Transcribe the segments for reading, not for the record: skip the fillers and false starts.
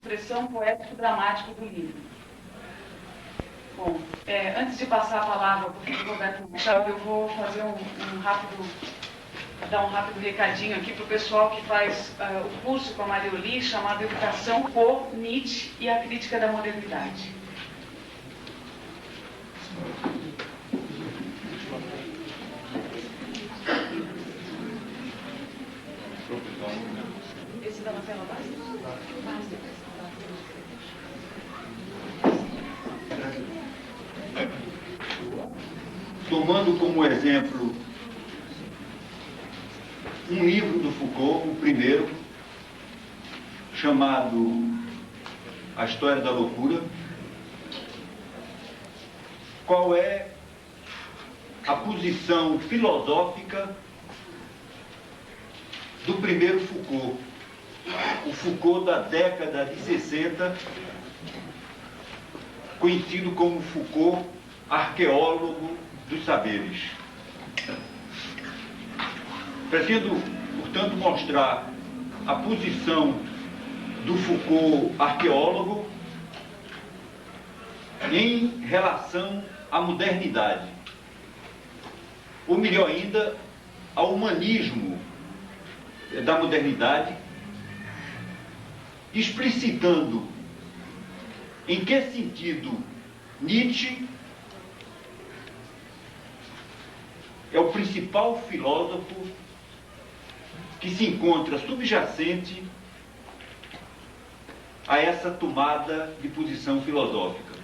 Expressão poético-dramática do livro. Bom, antes de passar a palavra para o Roberto Machado, eu vou fazer dar um rápido recadinho aqui para o pessoal que faz o curso com a Maria Oli, chamado Educação por Nietzsche e a Crítica da Modernidade. Esse dá na tela basta? Tomando como exemplo um livro do Foucault, o primeiro, chamado A História da Loucura, qual é a posição filosófica do primeiro Foucault, o Foucault da década de 60, conhecido como Foucault, arqueólogo dos saberes. Pretendo, portanto, mostrar a posição do Foucault arqueólogo em relação à modernidade, ou melhor ainda, ao humanismo da modernidade, explicitando em que sentido Nietzsche é o principal filósofo que se encontra subjacente a essa tomada de posição filosófica.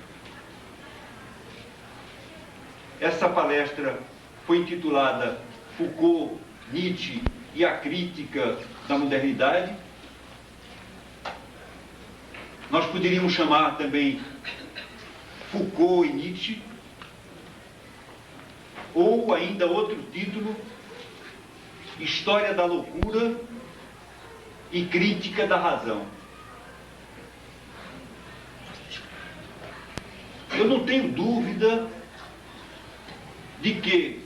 Essa palestra foi intitulada Foucault, Nietzsche e a Crítica da Modernidade. Nós poderíamos chamar também Foucault e Nietzsche, ou ainda outro título, História da Loucura e Crítica da Razão. Eu não tenho dúvida de que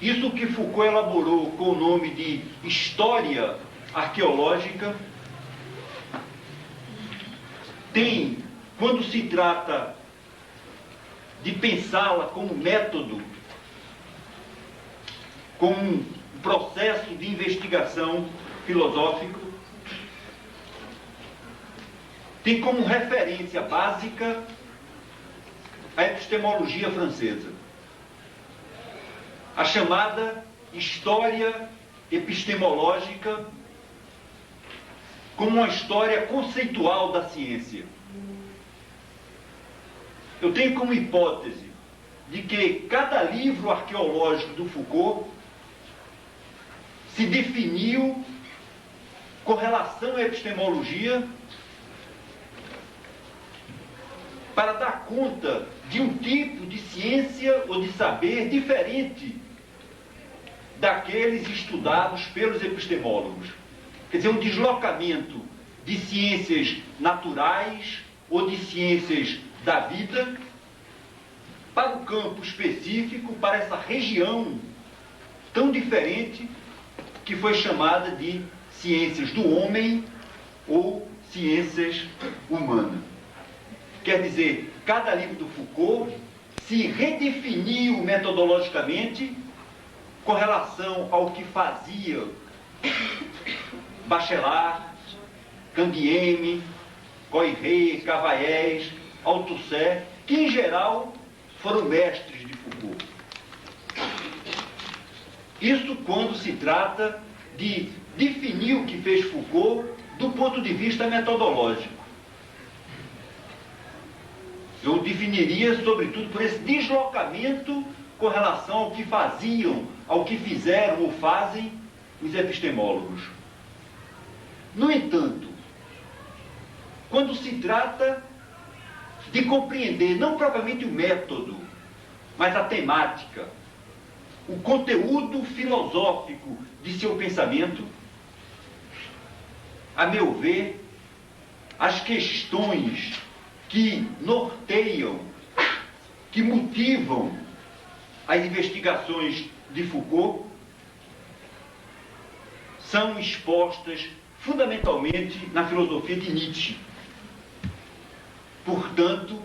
isso que Foucault elaborou com o nome de História Arqueológica tem, quando se trata de pensá-la como método, como um processo de investigação filosófico, tem como referência básica a epistemologia francesa, a chamada história epistemológica, como uma história conceitual da ciência. Eu tenho como hipótese de que cada livro arqueológico do Foucault se definiu com relação à epistemologia para dar conta de um tipo de ciência ou de saber diferente daqueles estudados pelos epistemólogos. Quer dizer, um deslocamento de ciências naturais ou de ciências da vida para o campo específico, para essa região tão diferente que foi chamada de ciências do homem ou ciências humanas. Quer dizer, cada livro do Foucault se redefiniu metodologicamente com relação ao que fazia Bachelard, Canguilhem, Coiré, Cavaillés, Althusser, que em geral foram mestres de Foucault. Isso quando se trata de definir o que fez Foucault do ponto de vista metodológico. Eu definiria, sobretudo, por esse deslocamento com relação ao que faziam, ao que fizeram ou fazem os epistemólogos. No entanto, quando se trata de compreender não propriamente o método, mas a temática, o conteúdo filosófico de seu pensamento, a meu ver, as questões que norteiam, que motivam as investigações de Foucault são expostas fundamentalmente na filosofia de Nietzsche. Portanto,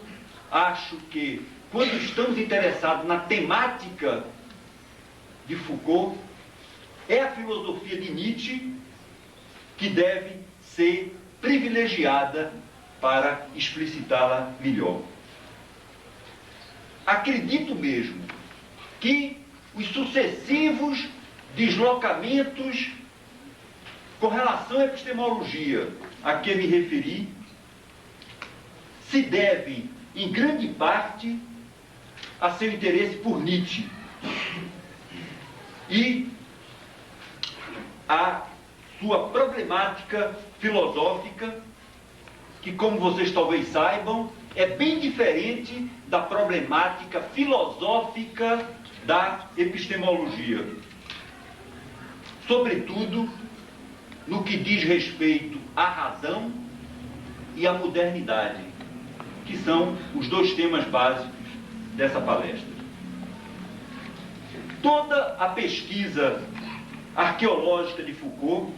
acho que quando estamos interessados na temática de Foucault, é a filosofia de Nietzsche que deve ser privilegiada para explicitá-la melhor. Acredito mesmo que os sucessivos deslocamentos com relação à epistemologia a que me referi se devem, em grande parte, a seu interesse por Nietzsche e a sua problemática filosófica, que, como vocês talvez saibam, é bem diferente da problemática filosófica da epistemologia, sobretudo no que diz respeito à razão e à modernidade, que são os dois temas básicos dessa palestra. Toda a pesquisa arqueológica de Foucault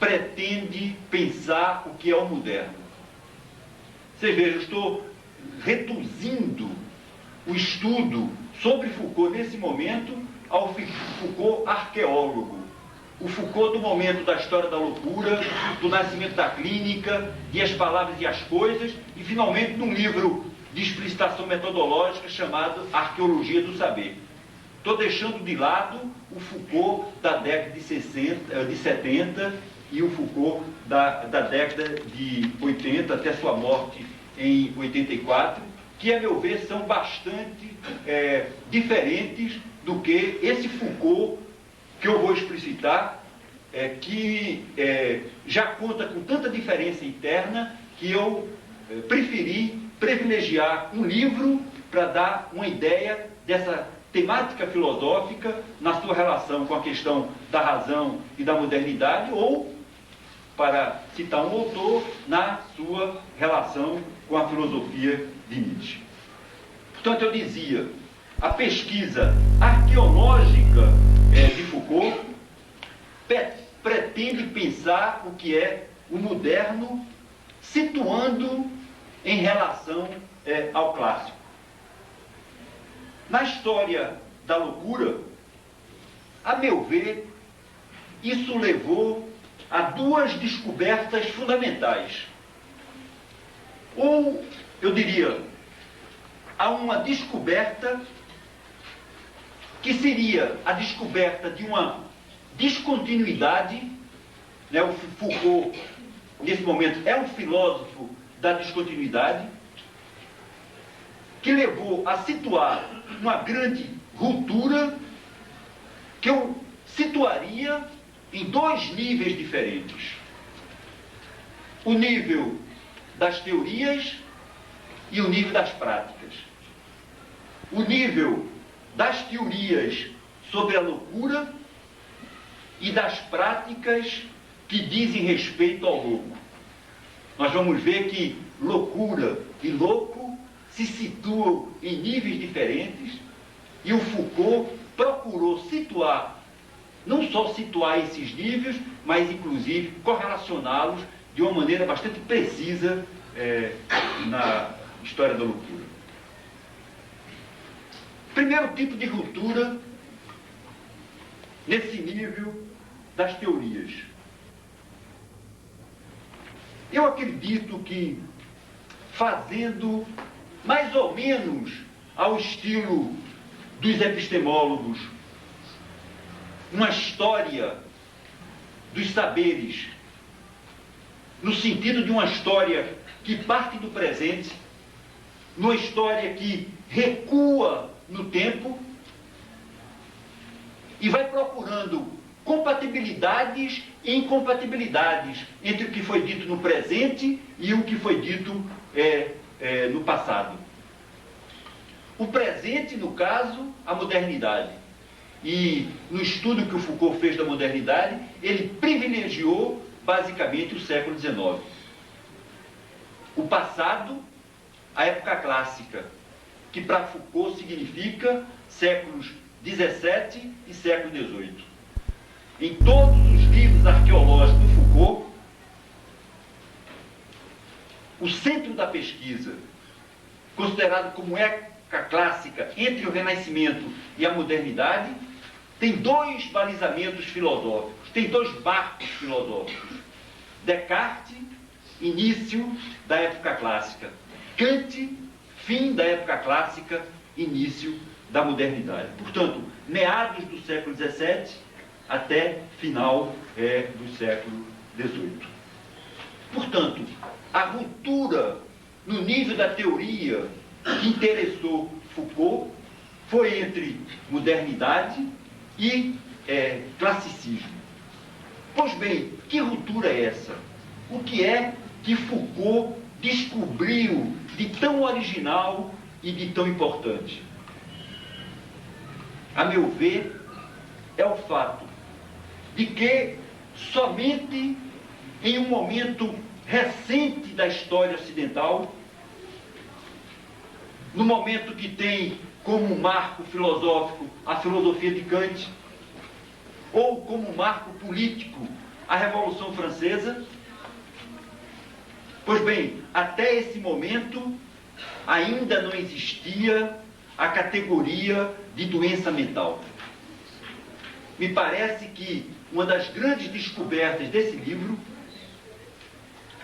pretende pensar o que é o moderno. Vocês vejam, eu estou reduzindo o estudo sobre Foucault nesse momento ao Foucault arqueólogo. O Foucault do momento da história da loucura, do nascimento da clínica, e as palavras e as coisas, e finalmente num livro de explicitação metodológica chamado Arqueologia do Saber. Estou deixando de lado o Foucault da década de 70 e o Foucault da década de 80 até sua morte em 84, que, a meu ver, são bastante diferentes do que esse Foucault que eu vou explicitar, que já conta com tanta diferença interna que eu preferi privilegiar um livro para dar uma ideia dessa temática filosófica na sua relação com a questão da razão e da modernidade, ou, para citar um autor, na sua relação com a filosofia de Nietzsche. Portanto, eu dizia, a pesquisa arqueológica de Foucault pretende pensar o que é o moderno, situando em relação ao clássico. Na história da loucura, a meu ver, isso levou a duas descobertas fundamentais. Ou, eu diria, a uma descoberta que seria a descoberta de uma descontinuidade, né? O Foucault, nesse momento, é um filósofo da descontinuidade, que levou a situar uma grande ruptura que eu situaria em dois níveis diferentes. O nível das teorias e o nível das práticas. O nível das teorias sobre a loucura e das práticas que dizem respeito ao louco. Nós vamos ver que loucura e louco se situam em níveis diferentes, e o Foucault procurou situar, não só situar esses níveis, mas inclusive correlacioná-los de uma maneira bastante precisa na história da loucura. Primeiro tipo de ruptura nesse nível das teorias. Eu acredito que, fazendo mais ou menos ao estilo dos epistemólogos, uma história dos saberes, no sentido de uma história que parte do presente, numa história que recua no tempo e vai procurando compatibilidades e incompatibilidades entre o que foi dito no presente e o que foi dito no passado. O presente, no caso, a modernidade. E no estudo que o Foucault fez da modernidade, ele privilegiou basicamente o século XIX. O passado, a época clássica, que para Foucault significa séculos XVII e século XVIII. em todos os livros arqueológicos do Foucault, o centro da pesquisa, considerado como época clássica entre o Renascimento e a modernidade, tem dois balizamentos filosóficos, tem dois marcos filosóficos. Descartes, início da época clássica. Kant, fim da época clássica, início da modernidade. Portanto, meados do século XVII até final do século XVIII. Portanto, a ruptura no nível da teoria que interessou Foucault foi entre modernidade e classicismo. Pois bem, que ruptura é essa? O que é que Foucault descobriu de tão original e de tão importante? A meu ver, é o fato de que somente em um momento recente da história ocidental, no momento que tem como marco filosófico a filosofia de Kant, ou como marco político a Revolução Francesa, pois bem, até esse momento ainda não existia a categoria de doença mental. Me parece que uma das grandes descobertas desse livro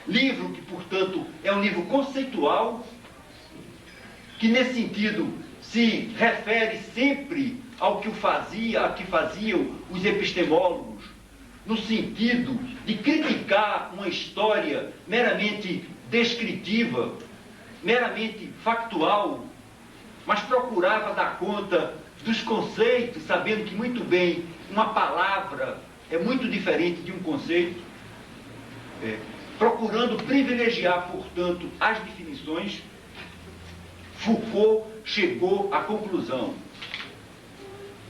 que, portanto, é um livro conceitual, que, nesse sentido, se refere sempre ao que faziam os epistemólogos, no sentido de criticar uma história meramente descritiva, meramente factual, mas procurava dar conta dos conceitos, sabendo que muito bem uma palavra é muito diferente de um conceito, procurando privilegiar, portanto, as definições. Foucault chegou à conclusão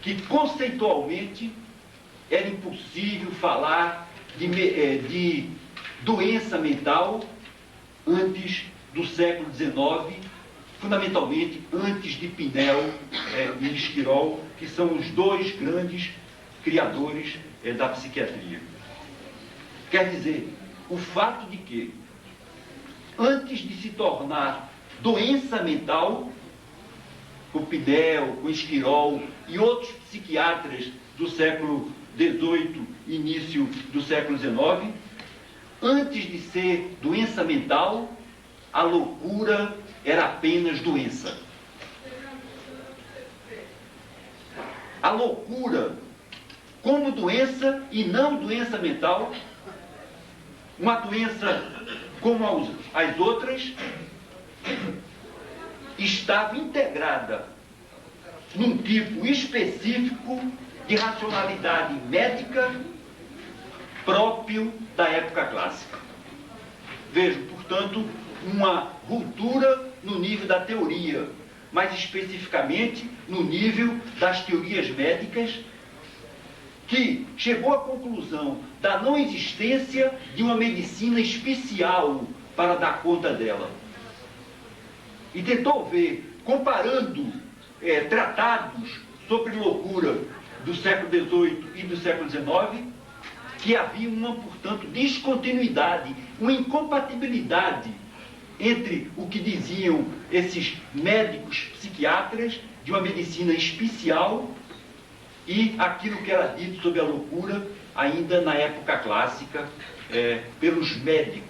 que conceitualmente era impossível falar de doença mental antes do século XIX, fundamentalmente antes de Pinel e Esquirol, que são os dois grandes criadores da psiquiatria. Quer dizer, o fato de que, antes de se tornar doença mental, com Pinel, com Esquirol e outros psiquiatras do século XVIII, início do século XIX, antes de ser doença mental, a loucura era apenas doença. A loucura, como doença e não doença mental, uma doença como as outras, estava integrada num tipo específico de racionalidade médica próprio da época clássica. Vejo, portanto, uma ruptura no nível da teoria, mais especificamente no nível das teorias médicas, que chegou à conclusão da não existência de uma medicina especial para dar conta dela. E tentou ver, comparando tratados sobre loucura do século XVIII e do século XIX, que havia uma, portanto, descontinuidade, uma incompatibilidade entre o que diziam esses médicos psiquiatras de uma medicina especial e aquilo que era dito sobre a loucura ainda na época clássica pelos médicos,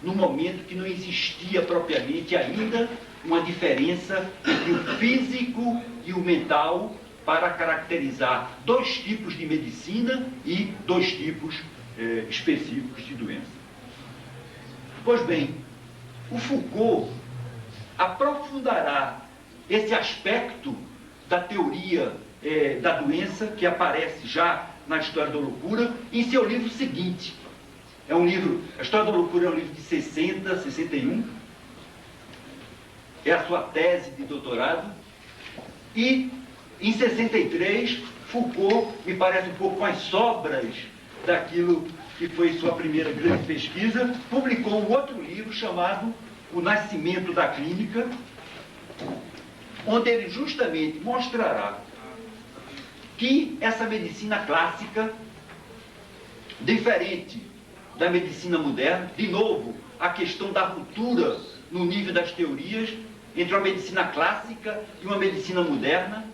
no momento que não existia propriamente ainda uma diferença entre o físico e o mental para caracterizar dois tipos de medicina e dois tipos específicos de doença. Pois bem, o Foucault aprofundará esse aspecto da teoria da doença, que aparece já na História da Loucura, em seu livro seguinte. É um livro, a História da Loucura é um livro de 60, 61, é a sua tese de doutorado, e em 63, Foucault, me parece um pouco com as sobras daquilo que foi sua primeira grande pesquisa, publicou um outro livro chamado O Nascimento da Clínica, onde ele justamente mostrará que essa medicina clássica diferente da medicina moderna. De novo, a questão da ruptura no nível das teorias entre uma medicina clássica e uma medicina moderna.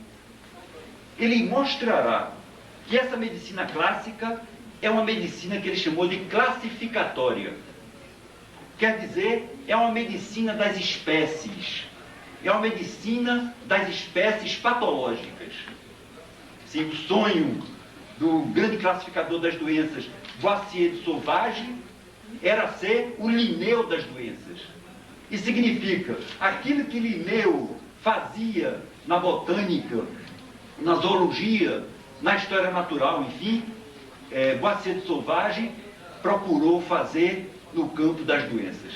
Ele mostrará que essa medicina clássica é uma medicina que ele chamou de classificatória. Quer dizer, é uma medicina das espécies. É uma medicina das espécies patológicas. Sim, o sonho do grande classificador das doenças, Boissier de Sauvage, era ser o Linneu das doenças. Isso significa, aquilo que Linneu fazia na botânica, na zoologia, na história natural, enfim, Boissier de Sauvage procurou fazer no campo das doenças.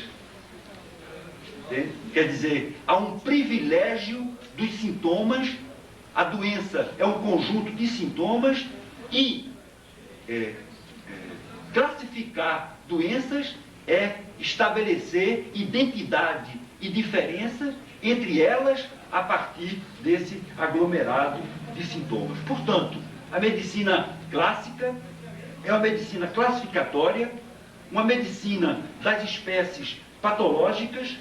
Quer dizer, há um privilégio dos sintomas. A doença é um conjunto de sintomas e classificar doenças é estabelecer identidade e diferença entre elas a partir desse aglomerado de sintomas. Portanto, a medicina clássica é uma medicina classificatória, uma medicina das espécies patológicas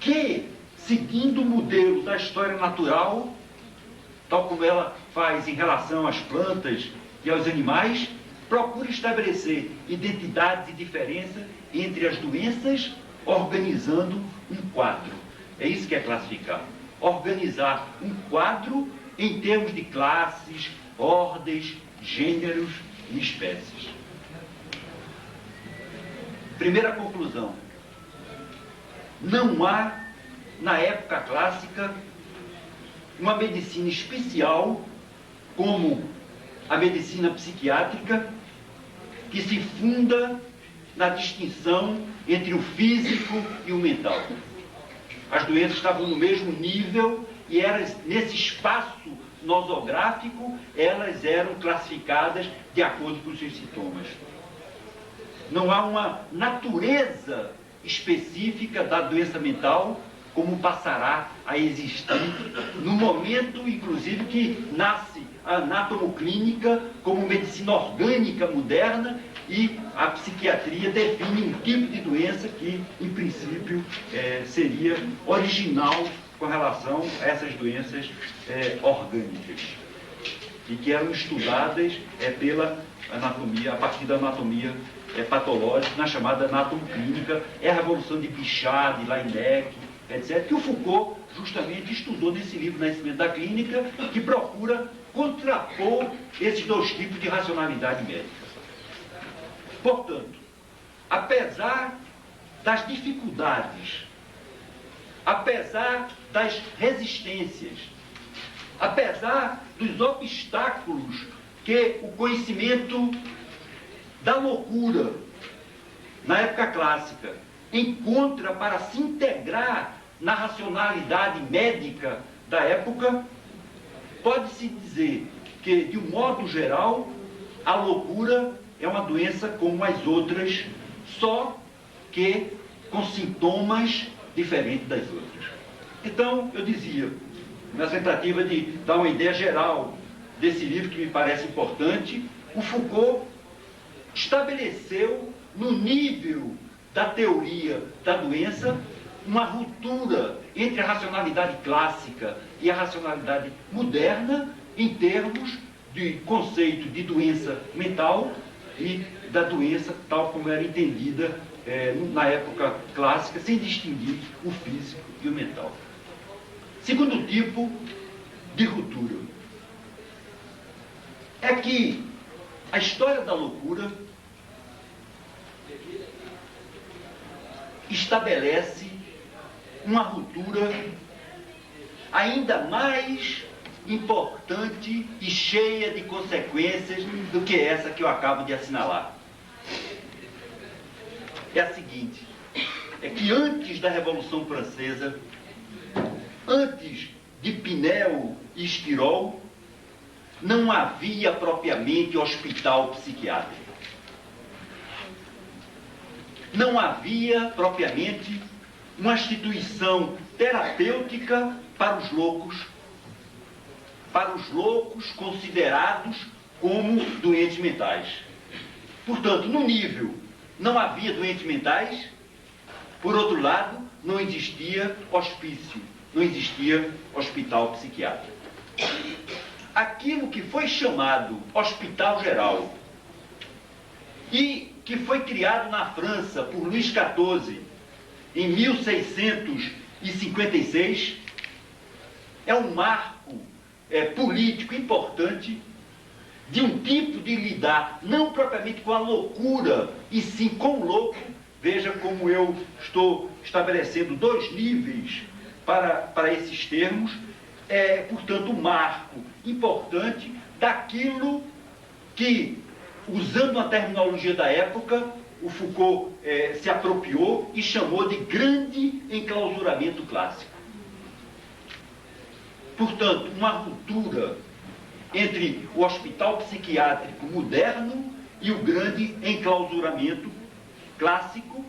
que, seguindo o modelo da história natural, tal como ela faz em relação às plantas e aos animais, procura estabelecer identidades e diferenças entre as doenças, organizando um quadro. É isso que é classificar. Organizar um quadro em termos de classes, ordens, gêneros e espécies. Primeira conclusão. Não há, na época clássica, uma medicina especial como a medicina psiquiátrica que se funda na distinção entre o físico e o mental. As doenças estavam no mesmo nível e elas, nesse espaço nosográfico, elas eram classificadas de acordo com os seus sintomas. Não há uma natureza específica da doença mental como passará a existir no momento, inclusive, que nasce a anatomoclínica como medicina orgânica moderna e a psiquiatria define um tipo de doença que, em princípio, seria original com relação a essas doenças orgânicas e que eram estudadas pela anatomia, a partir da anatomia patológica, na chamada anatomoclínica. É a revolução de Bichat, de Laennec, etc., que o Foucault justamente estudou nesse livro Nascimento da Clínica, que procura contrapor esses dois tipos de racionalidade médica. Portanto, apesar das dificuldades, apesar das resistências, apesar dos obstáculos que o conhecimento da loucura, na época clássica, encontra para se integrar na racionalidade médica da época, pode-se dizer que, de um modo geral, a loucura é uma doença como as outras, só que com sintomas diferentes das outras. Então, eu dizia, na tentativa de dar uma ideia geral desse livro que me parece importante, o Foucault estabeleceu no nível da teoria da doença uma ruptura entre a racionalidade clássica e a racionalidade moderna em termos de conceito de doença mental e da doença tal como era entendida na época clássica, sem distinguir o físico e o mental. Segundo tipo de ruptura é que a história da loucura estabelece uma ruptura ainda mais importante e cheia de consequências do que essa que eu acabo de assinalar. É a seguinte, é que antes da Revolução Francesa, antes de Pinel e Esquirol, não havia propriamente hospital psiquiátrico. Não havia propriamente uma instituição terapêutica para os loucos considerados como doentes mentais. Portanto, no nível não havia doentes mentais, por outro lado, não existia hospício, não existia hospital psiquiátrico. Aquilo que foi chamado Hospital Geral e que foi criado na França por Luís XIV em 1656 é um marco político importante de um tipo de lidar, não propriamente com a loucura, e sim com o louco. Veja como eu estou estabelecendo dois níveis para esses termos. Portanto, um marco importante daquilo que, usando a terminologia da época, o Foucault se apropriou e chamou de grande enclausuramento clássico. Portanto, uma ruptura entre o hospital psiquiátrico moderno e o grande enclausuramento clássico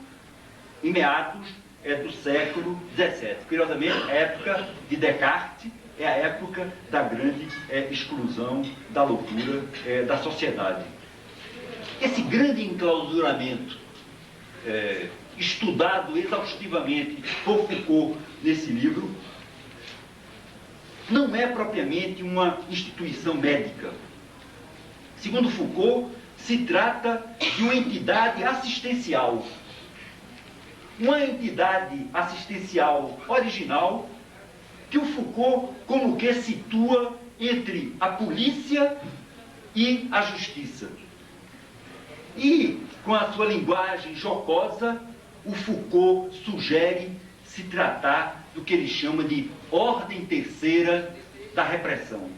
em meados do século XVII. Curiosamente, a época de Descartes é a época da grande exclusão, da loucura da sociedade. Esse grande enclausuramento, estudado exaustivamente por Foucault nesse livro, não é propriamente uma instituição médica. Segundo Foucault, se trata de uma entidade assistencial. Uma entidade assistencial original que o Foucault como que situa entre a polícia e a justiça. E, com a sua linguagem jocosa, o Foucault sugere se tratar do que ele chama de ordem terceira da repressão.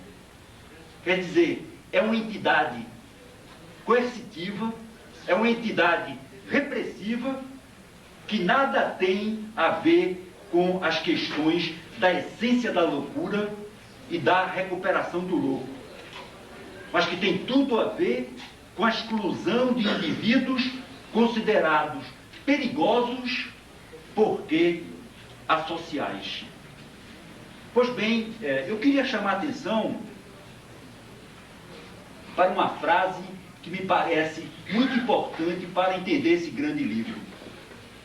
Quer dizer, é uma entidade coercitiva, é uma entidade repressiva que nada tem a ver com as questões da essência da loucura e da recuperação do louco, mas que tem tudo a ver com a exclusão de indivíduos considerados perigosos porque asociais. Pois bem, eu queria chamar a atenção para uma frase que me parece muito importante para entender esse grande livro.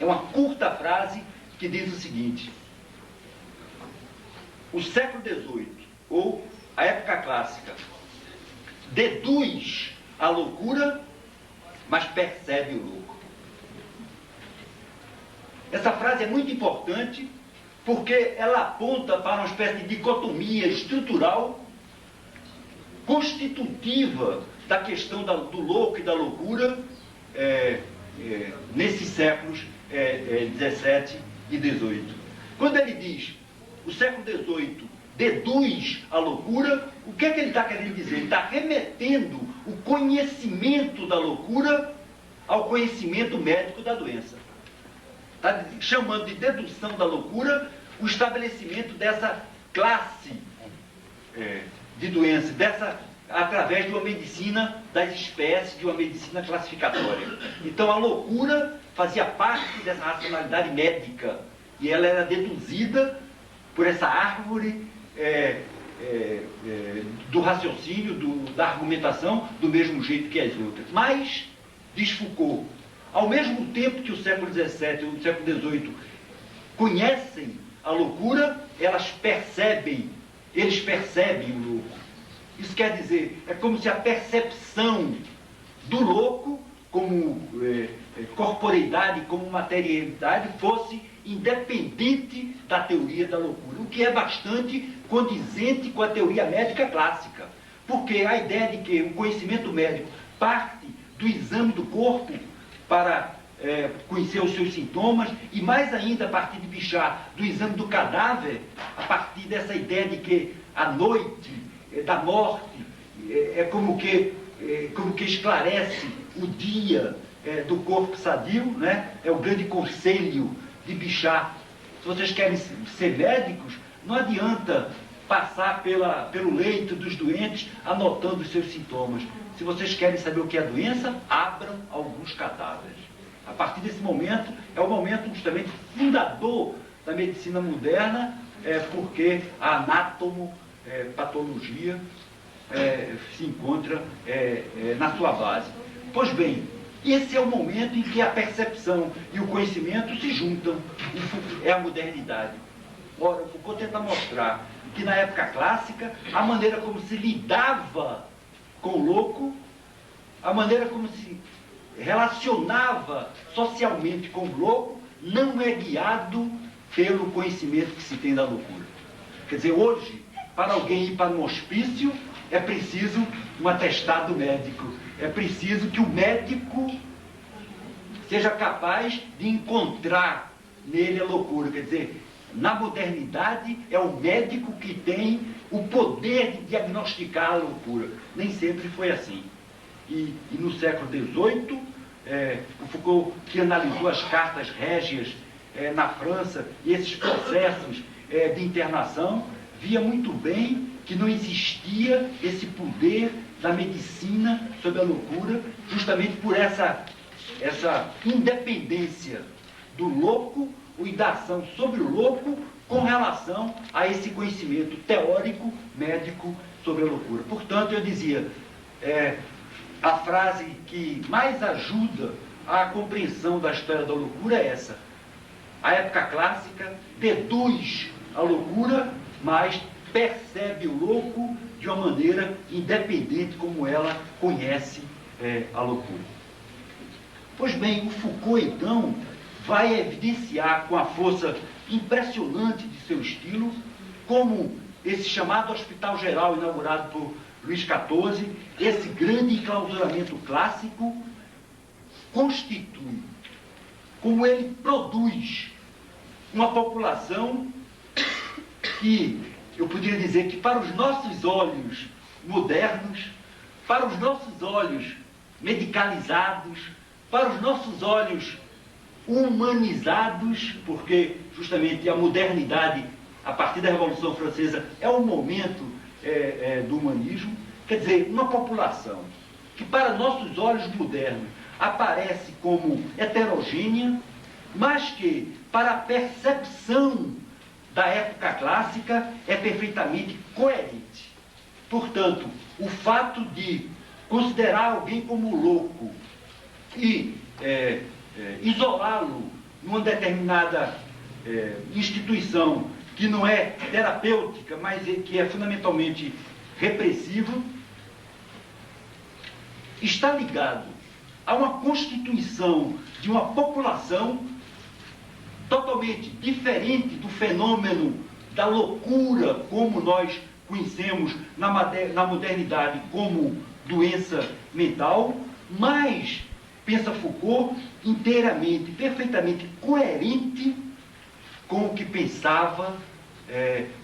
É uma curta frase que diz o seguinte: o século XVIII, ou a época clássica, deduz a loucura, mas percebe o louco. Essa frase é muito importante porque ela aponta para uma espécie de dicotomia estrutural constitutiva da questão do louco e da loucura nesses séculos 17 e 18. Quando ele diz o século XVIII deduz a loucura, o que é que ele está querendo dizer? Ele está remetendo o conhecimento da loucura ao conhecimento médico da doença. Está chamando de dedução da loucura o estabelecimento dessa classe de doença, através de uma medicina das espécies, de uma medicina classificatória. Então a loucura fazia parte dessa racionalidade médica e ela era deduzida por essa árvore do raciocínio, da argumentação, do mesmo jeito que as outras. Mas, diz Foucault, ao mesmo tempo que o século XVII e o século XVIII conhecem a loucura, eles percebem o louco. Isso quer dizer, é como se a percepção do louco como corporeidade, como materialidade, fosse independente da teoria da loucura, o que é bastante condizente com a teoria médica clássica, porque a ideia de que o conhecimento médico parte do exame do corpo para conhecer os seus sintomas, e mais ainda a partir de Bichat, do exame do cadáver, a partir dessa ideia de que a noite da morte é como que esclarece o dia do corpo sadio, né? É o grande conselho de Bichat. Se vocês querem ser médicos, não adianta passar pelo leito dos doentes anotando os seus sintomas. Se vocês querem saber o que é a doença, abram alguns cadáveres. A partir desse momento, é o momento justamente fundador da medicina moderna, porque a anatomopatologia se encontra na sua base. Pois bem, E esse é o momento em que a percepção e o conhecimento se juntam. É a modernidade. Ora, Foucault tenta mostrar que na época clássica, a maneira como se lidava com o louco, a maneira como se relacionava socialmente com o louco, não é guiado pelo conhecimento que se tem da loucura. Quer dizer, hoje, para alguém ir para um hospício, é preciso um atestado médico. É preciso que o médico seja capaz de encontrar nele a loucura. Quer dizer, na modernidade, é o médico que tem o poder de diagnosticar a loucura. Nem sempre foi assim. E no século XVIII, o Foucault, que analisou as cartas régias na França e esses processos de internação, via muito bem que não existia esse poder da medicina sobre a loucura, justamente por essa independência do louco e da ação sobre o louco com relação a esse conhecimento teórico, médico sobre a loucura. Portanto, eu dizia, a frase que mais ajuda à compreensão da história da loucura é essa. A época clássica deduz a loucura, mas percebe o louco de uma maneira independente como ela conhece a loucura. Pois bem, o Foucault, então, vai evidenciar com a força impressionante de seu estilo como esse chamado Hospital Geral, inaugurado por Luís XIV, esse grande enclausuramento clássico, constitui, como ele produz uma população que, eu poderia dizer que para os nossos olhos modernos, para os nossos olhos medicalizados, para os nossos olhos humanizados, porque justamente a modernidade, a partir da Revolução Francesa, é o momento do humanismo. Quer dizer, uma população que para nossos olhos modernos aparece como heterogênea, mas que para a percepção da época clássica é perfeitamente coerente. Portanto, o fato de considerar alguém como louco e isolá-lo numa determinada instituição que não é terapêutica, mas que é fundamentalmente repressiva, está ligado a uma constituição de uma população totalmente diferente do fenômeno da loucura como nós conhecemos na modernidade como doença mental, mas, pensa Foucault, inteiramente, perfeitamente coerente com o que pensava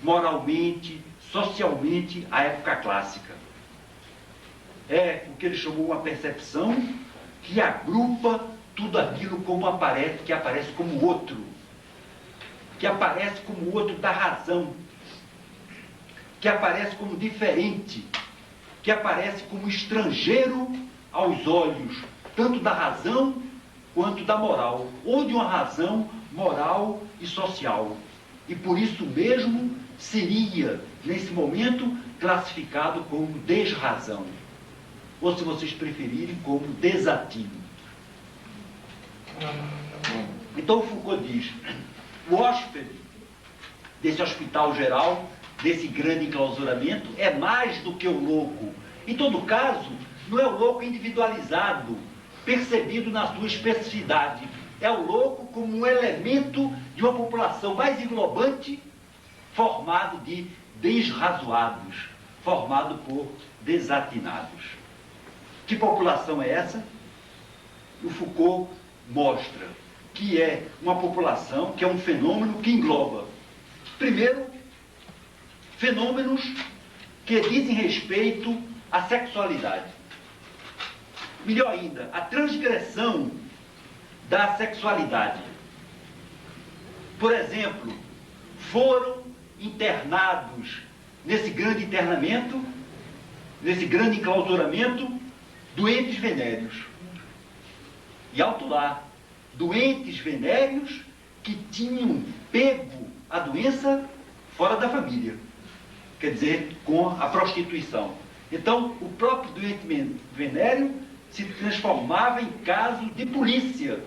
moralmente, socialmente a época clássica. É o que ele chamou uma percepção que agrupa tudo aquilo que aparece como outro, que aparece como outro da razão, que aparece como diferente, que aparece como estrangeiro aos olhos, tanto da razão quanto da moral, ou de uma razão moral e social. E por isso mesmo seria, nesse momento, classificado como desrazão, ou, se vocês preferirem, como desatino. Então Foucault diz, o hóspede desse hospital geral, desse grande enclausuramento, é mais do que o louco. Em todo caso, não é o louco individualizado, percebido na sua especificidade. É o louco como um elemento de uma população mais englobante, formado de desrazoados, formado por desatinados. Que população é essa? O Foucault mostra que é uma população, que é um fenômeno que engloba, primeiro, fenômenos que dizem respeito à sexualidade. Melhor ainda, a transgressão da sexualidade. Por exemplo, foram internados nesse grande internamento, nesse grande enclausuramento, doentes venéreos. E alto lá, doentes venéreos que tinham pego a doença fora da família, quer dizer, com a prostituição. Então, o próprio doente venéreo se transformava em caso de polícia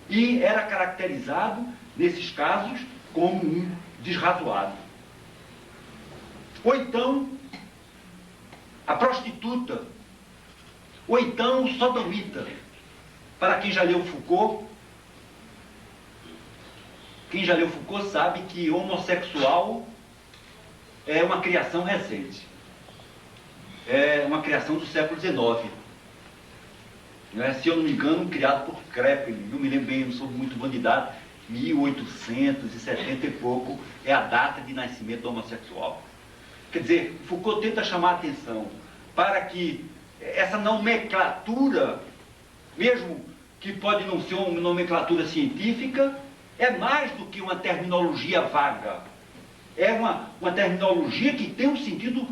e era caracterizado, nesses casos, como um desrazoado. Ou então, a prostituta, ou então o sodomita. Para quem já leu Foucault, sabe que homossexual é uma criação recente. É uma criação do século XIX. Se eu não me engano, criado por Kraepelin, não me lembro bem, não sou muito bom de data, 1870 e pouco é a data de nascimento do homossexual. Quer dizer, Foucault tenta chamar a atenção para que essa nomenclatura, mesmo que pode não ser uma nomenclatura científica, é mais do que uma terminologia vaga. É uma terminologia que tem um sentido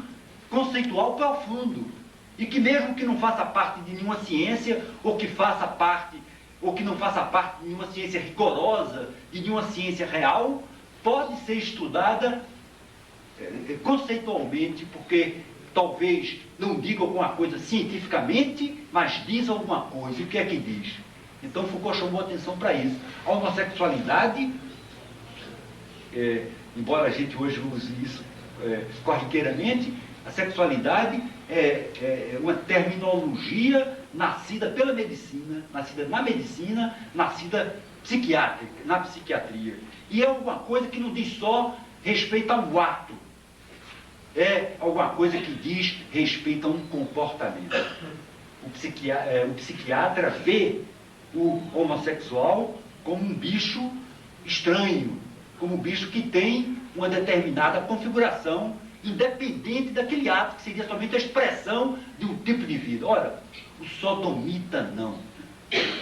conceitual profundo. E que mesmo que não faça parte de nenhuma ciência, ou que não faça parte de nenhuma ciência rigorosa, de nenhuma ciência real, pode ser estudada conceitualmente, porque talvez não diga alguma coisa cientificamente, mas diz alguma coisa. E o que é que diz? Então Foucault chamou atenção para isso. A homossexualidade, embora a gente hoje use isso corriqueiramente, a sexualidade é uma terminologia nascida pela medicina, nascida na medicina, nascida na psiquiatria. E é alguma coisa que não diz só respeito ao ato, é alguma coisa que diz respeito a um comportamento. O psiquiatra vê o homossexual como um bicho estranho, como um bicho que tem uma determinada configuração independente daquele ato, que seria somente a expressão de um tipo de vida. Ora, o sodomita não.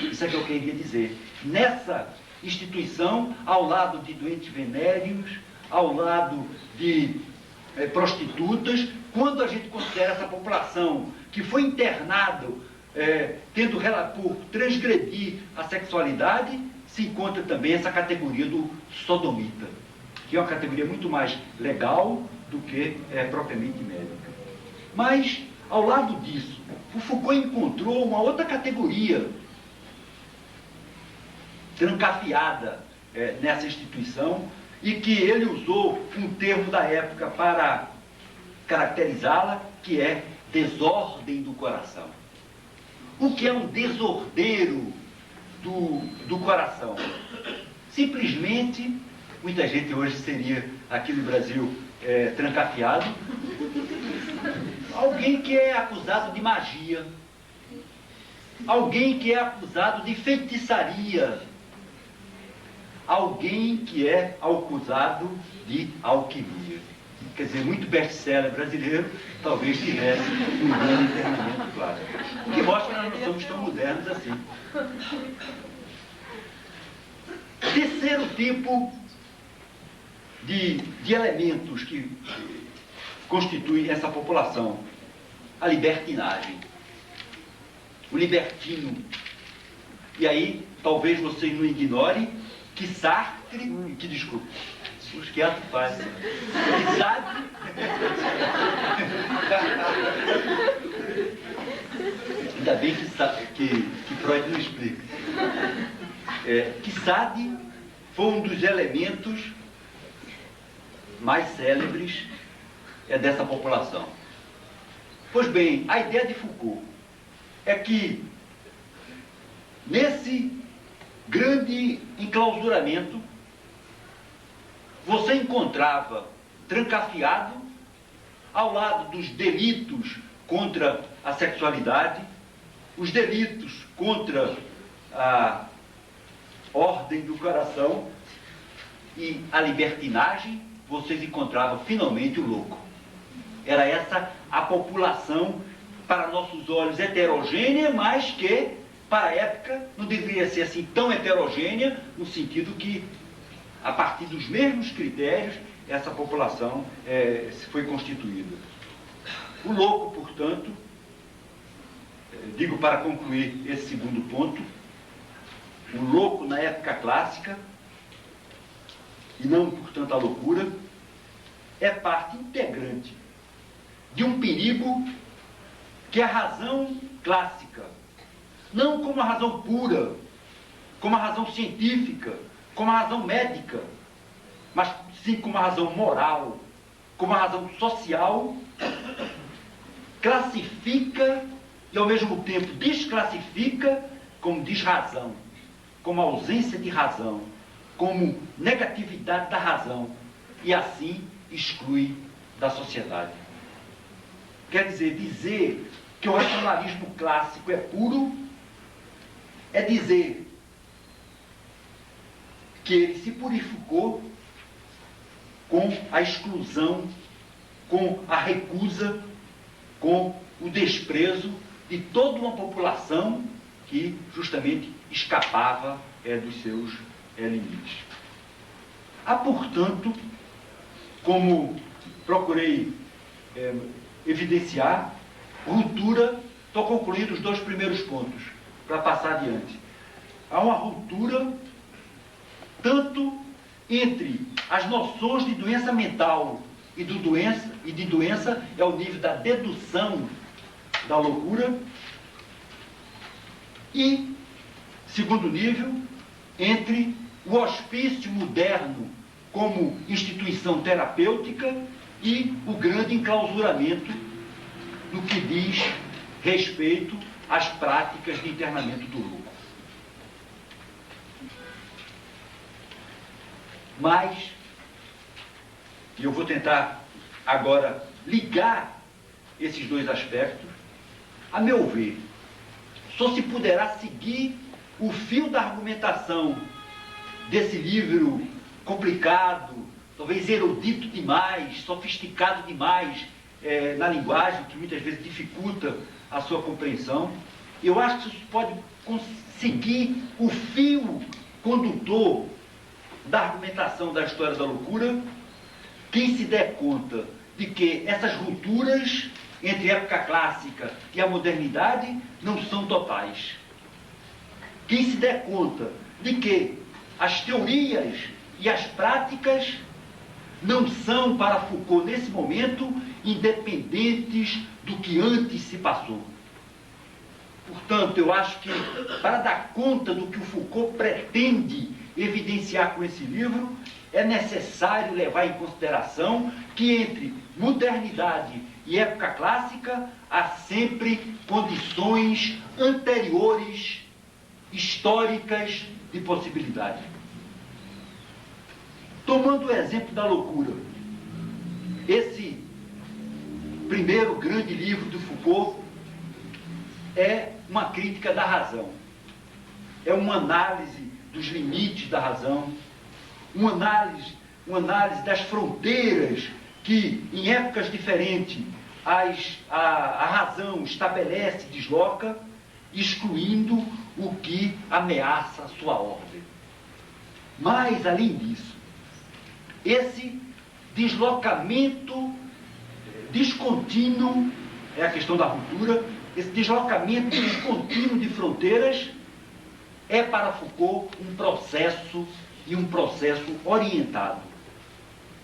Isso é que eu queria dizer. Nessa instituição, ao lado de doentes venéreos, ao lado de prostitutas, quando a gente considera essa população que foi internado por transgredir a sexualidade, se encontra também essa categoria do sodomita, que é uma categoria muito mais legal do que propriamente médica. Mas, ao lado disso, o Foucault encontrou uma outra categoria trancafiada nessa instituição, e que ele usou um termo da época para caracterizá-la, que é desordem do coração. O que é um desordeiro do coração? Simplesmente, muita gente hoje seria, aqui no Brasil, trancafiado, alguém que é acusado de magia, alguém que é acusado de feitiçaria, alguém que é acusado de alquimia. Quer dizer, muito best-seller brasileiro talvez tivesse um grande internamento claro. O que mostra que nós não somos tão modernos assim. Terceiro tipo de elementos que constituem essa população: a libertinagem, o libertino. E aí, talvez vocês não ignorem que Sartre, desculpe, os que ato fazem, que Sartre, ainda bem que Freud não explica, que Sade foi um dos elementos mais célebres dessa população. Pois bem, a ideia de Foucault é que nesse grande enclausuramento você encontrava trancafiado, ao lado dos delitos contra a sexualidade, os delitos contra a ordem do coração e a libertinagem, vocês encontravam finalmente o louco. Era essa a população, para nossos olhos, heterogênea, mas que, para a época, não deveria ser assim tão heterogênea, no sentido que, a partir dos mesmos critérios, essa população foi constituída. O louco, portanto, digo para concluir esse segundo ponto, o louco na época clássica, e não, portanto, a loucura, é parte integrante de um perigo que a razão clássica não como uma razão pura, como uma razão científica, como uma razão médica, mas sim como uma razão moral, como uma razão social, classifica e ao mesmo tempo desclassifica como desrazão, como ausência de razão, como negatividade da razão, e assim exclui da sociedade. Quer dizer que o racionalismo clássico é puro, é dizer que ele se purificou com a exclusão, com a recusa, com o desprezo de toda uma população que justamente escapava dos seus limites. Há, portanto, como procurei evidenciar, ruptura, estou concluindo os 2 primeiros pontos, para passar adiante. Há uma ruptura tanto entre as noções de doença mental e de doença é o nível da dedução da loucura, e, segundo nível, entre o hospício moderno como instituição terapêutica e o grande enclausuramento no que diz respeito às práticas de internamento do louco. Mas, e eu vou tentar agora ligar esses 2 aspectos, a meu ver, só se poderá seguir o fio da argumentação desse livro complicado, talvez erudito demais, sofisticado demais na linguagem, que muitas vezes dificulta a sua compreensão. Eu acho que isso pode conseguir o fio condutor da argumentação da história da loucura, quem se der conta de que essas rupturas entre a época clássica e a modernidade não são totais. Quem se der conta de que as teorias e as práticas não são para Foucault, nesse momento, independentes do que antes se passou. Portanto, eu acho que, para dar conta do que o Foucault pretende evidenciar com esse livro, é necessário levar em consideração que entre modernidade e época clássica há sempre condições anteriores, históricas, de possibilidade. Tomando o exemplo da loucura, esse primeiro grande livro de Foucault é uma crítica da razão, é uma análise dos limites da razão, uma análise das fronteiras que, em épocas diferentes, a razão estabelece e desloca, excluindo o que ameaça a sua ordem. Mas, além disso, esse deslocamento descontínuo, é a questão da ruptura, esse deslocamento descontínuo de fronteiras é para Foucault um processo e um processo orientado.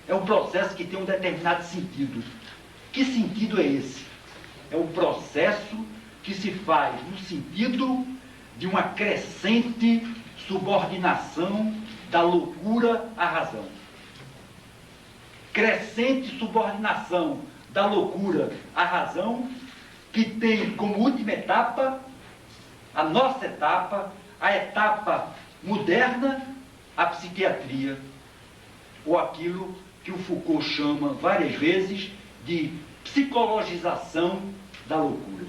É um processo que tem um determinado sentido. Que sentido é esse? É um processo que se faz no sentido de uma crescente subordinação da loucura à razão. Crescente subordinação da loucura à razão, que tem como última etapa, a nossa etapa, a etapa moderna, a psiquiatria, ou aquilo que o Foucault chama várias vezes de psicologização da loucura.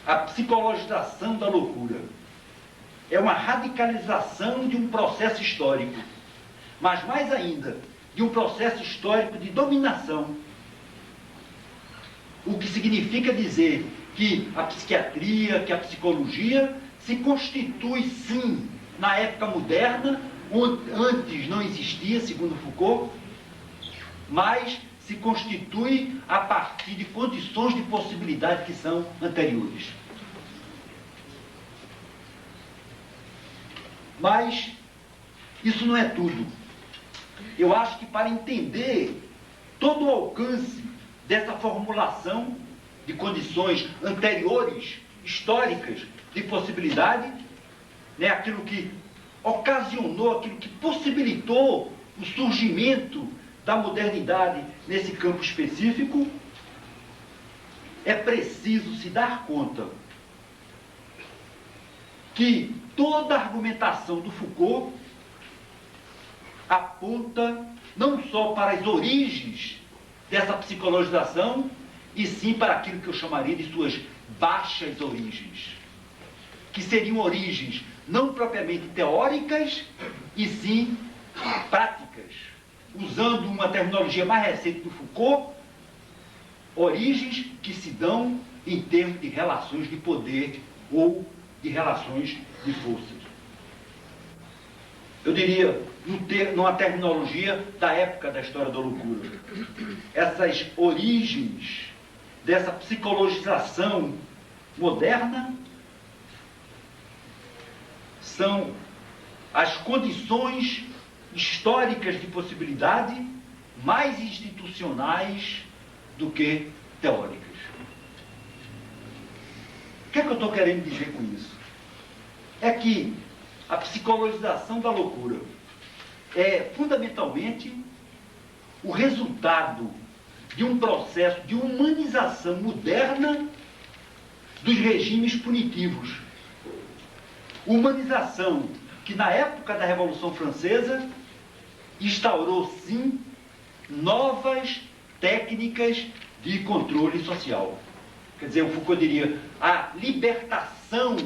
A psicologização da loucura é uma radicalização de um processo histórico, mas mais ainda, de um processo histórico de dominação. O que significa dizer que a psiquiatria, que a psicologia se constitui, sim, na época moderna, onde antes não existia, segundo Foucault, mas se constitui a partir de condições de possibilidade que são anteriores. Mas isso não é tudo. Eu acho que para entender todo o alcance dessa formulação de condições anteriores históricas de possibilidade, né, aquilo que ocasionou, aquilo que possibilitou o surgimento da modernidade nesse campo específico, é preciso se dar conta que toda a argumentação do Foucault aponta não só para as origens dessa psicologização, e sim para aquilo que eu chamaria de suas baixas origens, que seriam origens não propriamente teóricas, e sim práticas, usando uma terminologia mais recente do Foucault, origens que se dão em termos de relações de poder ou de relações de forças. Eu diria, numa terminologia da época da história da loucura, essas origens dessa psicologização moderna são as condições históricas de possibilidade mais institucionais do que teóricas. O que é que eu estou querendo dizer com isso? É que a psicologização da loucura é fundamentalmente o resultado de um processo de humanização moderna dos regimes punitivos. Humanização que, na época da Revolução Francesa, instaurou, sim, novas técnicas de controle social. Quer dizer, o Foucault diria, a libertação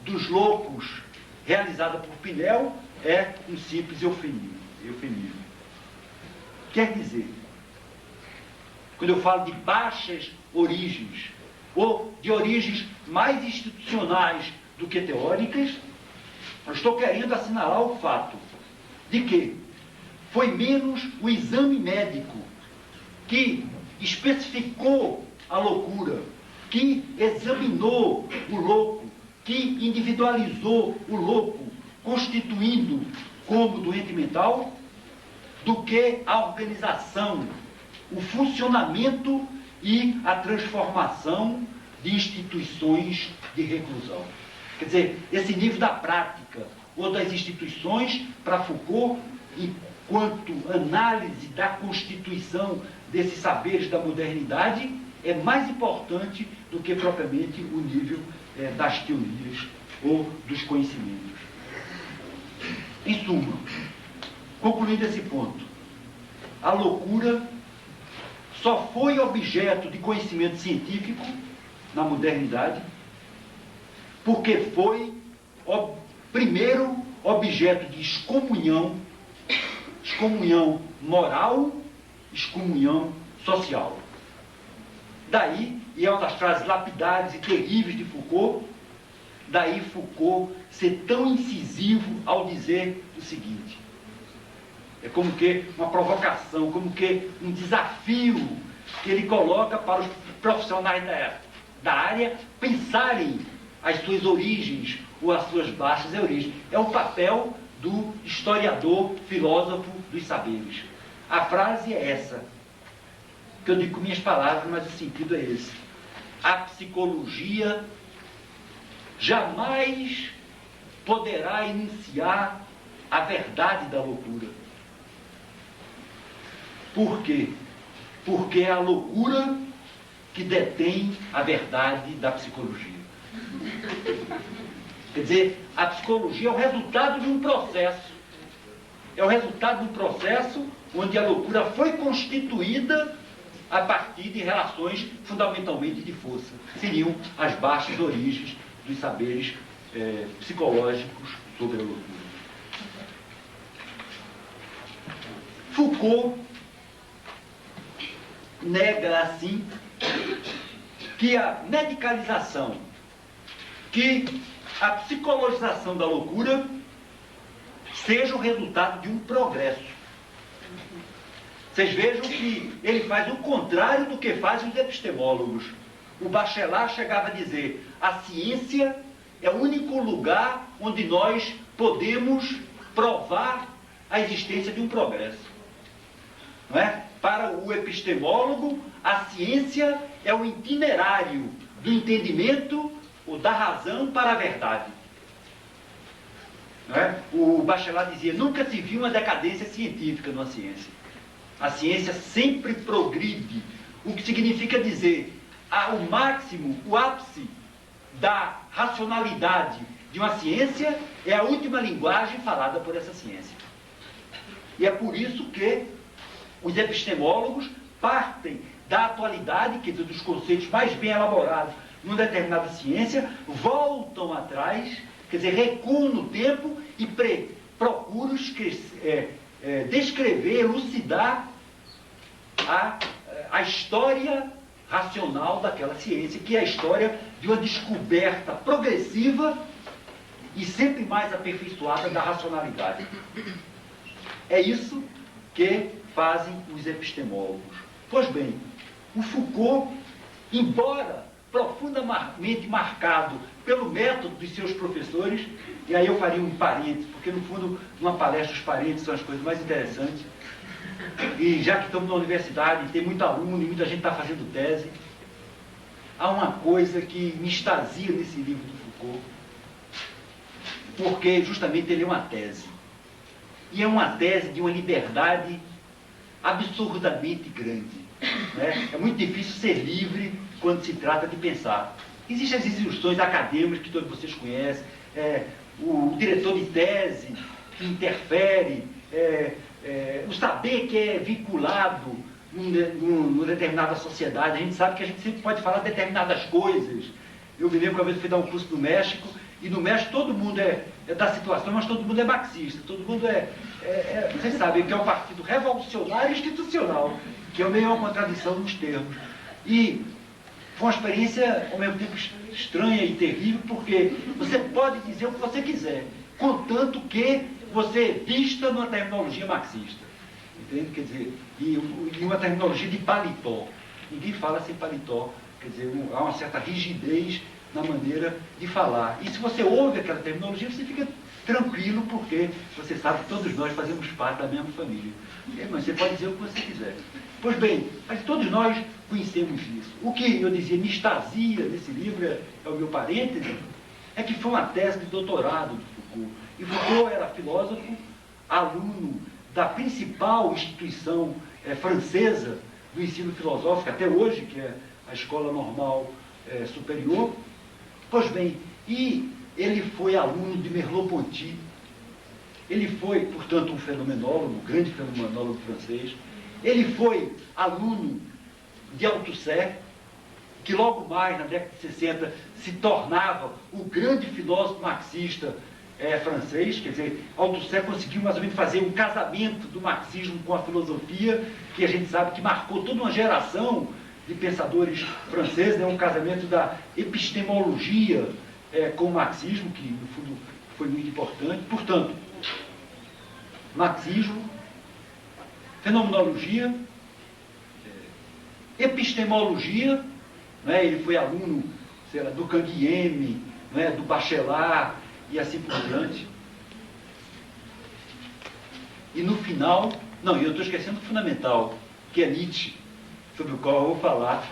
dos loucos realizada por Pinel é um simples eufemismo. Quer dizer, quando eu falo de baixas origens, ou de origens mais institucionais do que teóricas, eu estou querendo assinalar o fato de que foi menos o exame médico que especificou a loucura, que examinou o louco, que individualizou o louco, constituindo como doente mental, do que a organização, o funcionamento e a transformação de instituições de reclusão. Quer dizer, esse nível da prática ou das instituições, para Foucault, enquanto análise da constituição desses saberes da modernidade, é mais importante do que propriamente o nível das teorias ou dos conhecimentos. Em suma, concluindo esse ponto, a loucura só foi objeto de conhecimento científico na modernidade porque foi, primeiro, objeto de excomunhão moral, excomunhão social. Daí, e é uma das frases lapidares e terríveis de Foucault, daí Foucault ser tão incisivo ao dizer o seguinte: é como que uma provocação, como que um desafio que ele coloca para os profissionais da área pensarem as suas origens ou as suas baixas origens. É o papel do historiador, filósofo dos saberes. A frase é essa, que eu digo com minhas palavras, mas o sentido é esse: a psicologia jamais poderá enunciar a verdade da loucura. Por quê? Porque é a loucura que detém a verdade da psicologia. Quer dizer, a psicologia é o resultado de um processo. É o resultado de um processo onde a loucura foi constituída a partir de relações fundamentalmente de força. Seriam as baixas origens dos saberes psicológicos sobre a loucura. Foucault nega, assim, que a medicalização, que a psicologização da loucura seja o resultado de um progresso. Vocês vejam que ele faz o contrário do que fazem os epistemólogos. O Bachelard chegava a dizer: a ciência é o único lugar onde nós podemos provar a existência de um progresso. Não é? Para o epistemólogo, a ciência é o itinerário do entendimento ou da razão para a verdade. Não é? O Bachelard dizia, nunca se viu uma decadência científica numa ciência. A ciência sempre progride, o que significa dizer, o máximo, o ápice da racionalidade de uma ciência é a última linguagem falada por essa ciência. E é por isso que os epistemólogos partem da atualidade, quer dizer, dos conceitos mais bem elaborados numa determinada ciência, voltam atrás, quer dizer, recuam no tempo e procuram descrever, elucidar a história racional daquela ciência, que é a história de uma descoberta progressiva e sempre mais aperfeiçoada da racionalidade. É isso que fazem os epistemólogos. Pois bem, o Foucault, embora profundamente marcado pelo método dos seus professores, e aí eu faria um parênteses, porque no fundo, numa palestra, os parênteses são as coisas mais interessantes, e já que estamos na universidade, tem muito aluno e muita gente está fazendo tese, há uma coisa que me extasia nesse livro do Foucault, porque justamente ele é uma tese. E é uma tese de uma liberdade absurdamente grande. Né? É muito difícil ser livre quando se trata de pensar. Existem as instruções acadêmicas que todos vocês conhecem, o diretor de tese que interfere, o saber que é vinculado numa determinada sociedade. A gente sabe que a gente sempre pode falar determinadas coisas. Eu me lembro que uma vez eu fui dar um curso no México, e no México todo mundo é da situação, mas todo mundo é marxista, todo mundo vocês sabem que é um partido revolucionário e institucional, que é meio uma contradição nos termos. E foi uma experiência, ao mesmo tempo, estranha e terrível, porque você pode dizer o que você quiser, contanto que você vista numa terminologia marxista. Entende? Quer dizer, e uma terminologia de paletó. Ninguém fala sem paletó. Quer dizer, há uma certa rigidez na maneira de falar. E se você ouve aquela terminologia, você fica tranquilo, porque você sabe que todos nós fazemos parte da mesma família. Mas você pode dizer o que você quiser. Pois bem, mas todos nós conhecemos isso. O que eu dizia, me extasia nesse livro, é o meu parêntese, é que foi uma tese de doutorado do Foucault. E Foucault era filósofo, aluno da principal instituição francesa do ensino filosófico, até hoje, que é a Escola Normal Superior. Pois bem, e ele foi aluno de Merleau-Ponty. Ele foi, portanto, um fenomenólogo, um grande fenomenólogo francês. Ele foi aluno de Althusser, que logo mais, na década de 60, se tornava o grande filósofo marxista francês. Quer dizer, Althusser conseguiu mais ou menos fazer um casamento do marxismo com a filosofia, que a gente sabe que marcou toda uma geração de pensadores franceses, um casamento da epistemologia com o marxismo, que no fundo foi muito importante. Portanto, marxismo, fenomenologia, epistemologia, né? Ele foi aluno, sei lá, do Canguilhem, né? Do Bachelard e assim por diante. E no final, não, eu estou esquecendo o fundamental, que é Nietzsche, sobre o qual eu vou falar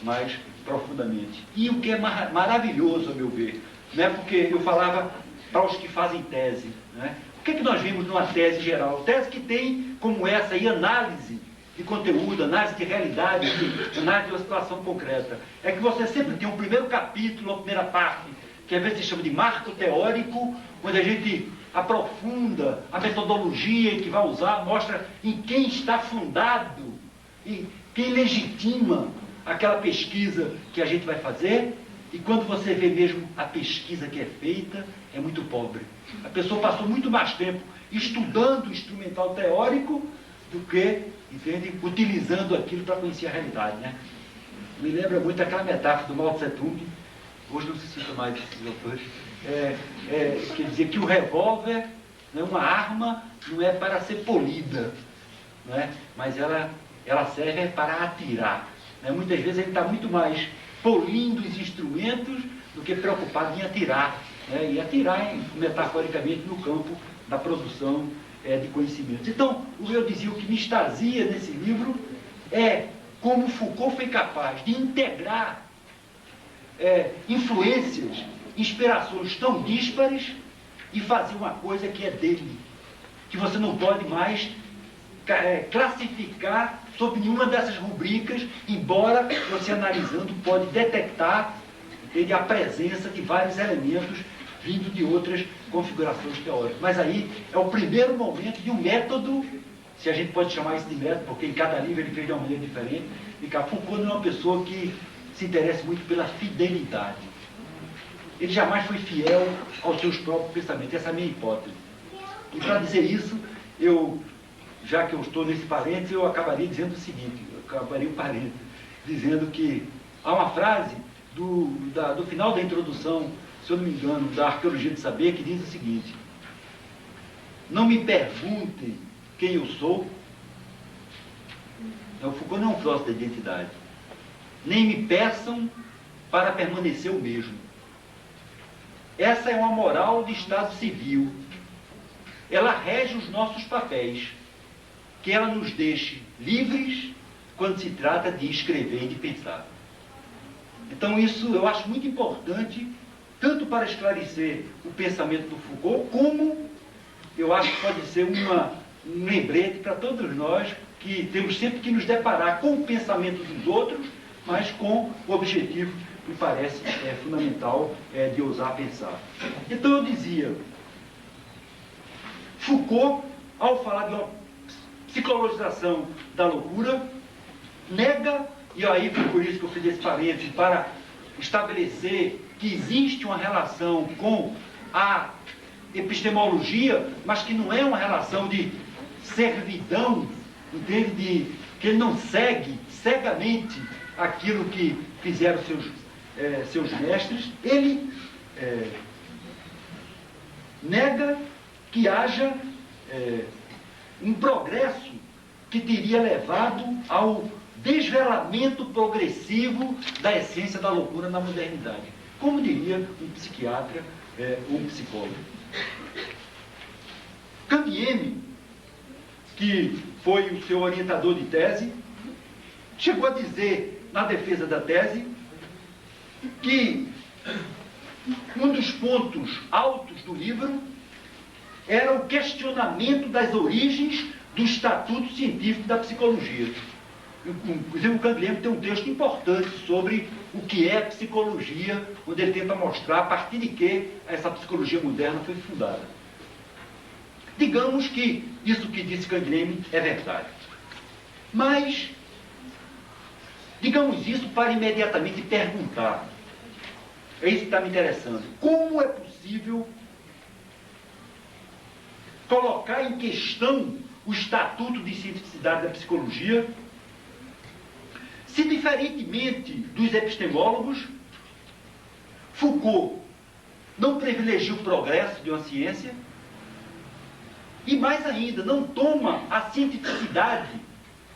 mais profundamente. E o que é maravilhoso, a meu ver, né? Porque eu falava para os que fazem tese, né? O que é que nós vimos numa tese geral? Tese que tem como essa aí análise de conteúdo, análise de realidade, análise de uma situação concreta. É que você sempre tem um primeiro capítulo, uma primeira parte, que às vezes se chama de marco teórico, onde a gente aprofunda a metodologia que vai usar, mostra em quem está fundado, e quem legitima aquela pesquisa que a gente vai fazer. E quando você vê mesmo a pesquisa que é feita, é muito pobre. A pessoa passou muito mais tempo estudando o instrumental teórico do que, entende, utilizando aquilo para conhecer a realidade, né? Me lembra muito aquela metáfora do Mao Tse Tung, hoje não se cita mais esses autores, quer dizer que o revólver, né, uma arma, não é para ser polida, né, mas ela serve para atirar. Né? Muitas vezes a gente está muito mais polindo os instrumentos do que preocupado em atirar, né? E atirar, metaforicamente, no campo da produção de conhecimentos. Então, eu dizia, o que me extasia nesse livro é como Foucault foi capaz de integrar influências, inspirações tão díspares e fazer uma coisa que é dele, que você não pode mais classificar sob nenhuma dessas rubricas, embora você analisando pode detectar a presença de vários elementos vindo de outras configurações teóricas. Mas aí é o primeiro momento de um método, se a gente pode chamar isso de método, porque em cada livro ele fez de uma maneira diferente, e Foucault não é uma pessoa que se interessa muito pela fidelidade. Ele jamais foi fiel aos seus próprios pensamentos. Essa é a minha hipótese. E para dizer isso, já que eu estou nesse parênteses, eu acabaria dizendo o seguinte, dizendo que há uma frase do final da introdução, se eu não me engano, da Arqueologia de Saber, que diz o seguinte: não me perguntem quem eu sou. O Foucault não é um filósofo da identidade. Nem me peçam para permanecer o mesmo. Essa é uma moral de Estado civil. Ela rege os nossos papéis. Que ela nos deixe livres quando se trata de escrever e de pensar. Então isso eu acho muito importante, tanto para esclarecer o pensamento do Foucault, como eu acho que pode ser um lembrete para todos nós que temos sempre que nos deparar com o pensamento dos outros, mas com o objetivo, me parece, fundamental de ousar pensar. Então eu dizia, Foucault, ao falar de uma psicologização da loucura, nega, e aí foi por isso que eu fiz esse parênteses, para estabelecer que existe uma relação com a epistemologia, mas que não é uma relação de servidão, entende? Que ele não segue cegamente aquilo que fizeram seus mestres. Ele nega que haja um progresso que teria levado ao desvelamento progressivo da essência da loucura na modernidade. Como diria um psiquiatra ou um psicólogo. Canguilhem, que foi o seu orientador de tese, chegou a dizer, na defesa da tese, que um dos pontos altos do livro era o questionamento das origens do estatuto científico da psicologia. Inclusive o Canguilhem tem um texto importante sobre o que é psicologia, onde ele tenta mostrar a partir de que essa psicologia moderna foi fundada. Digamos que isso que disse Canguilhem é verdade. Mas, digamos isso para imediatamente perguntar, é isso que está me interessando, como é possível colocar em questão o estatuto de cientificidade da psicologia, se diferentemente dos epistemólogos, Foucault não privilegia o progresso de uma ciência e, mais ainda, não toma a cientificidade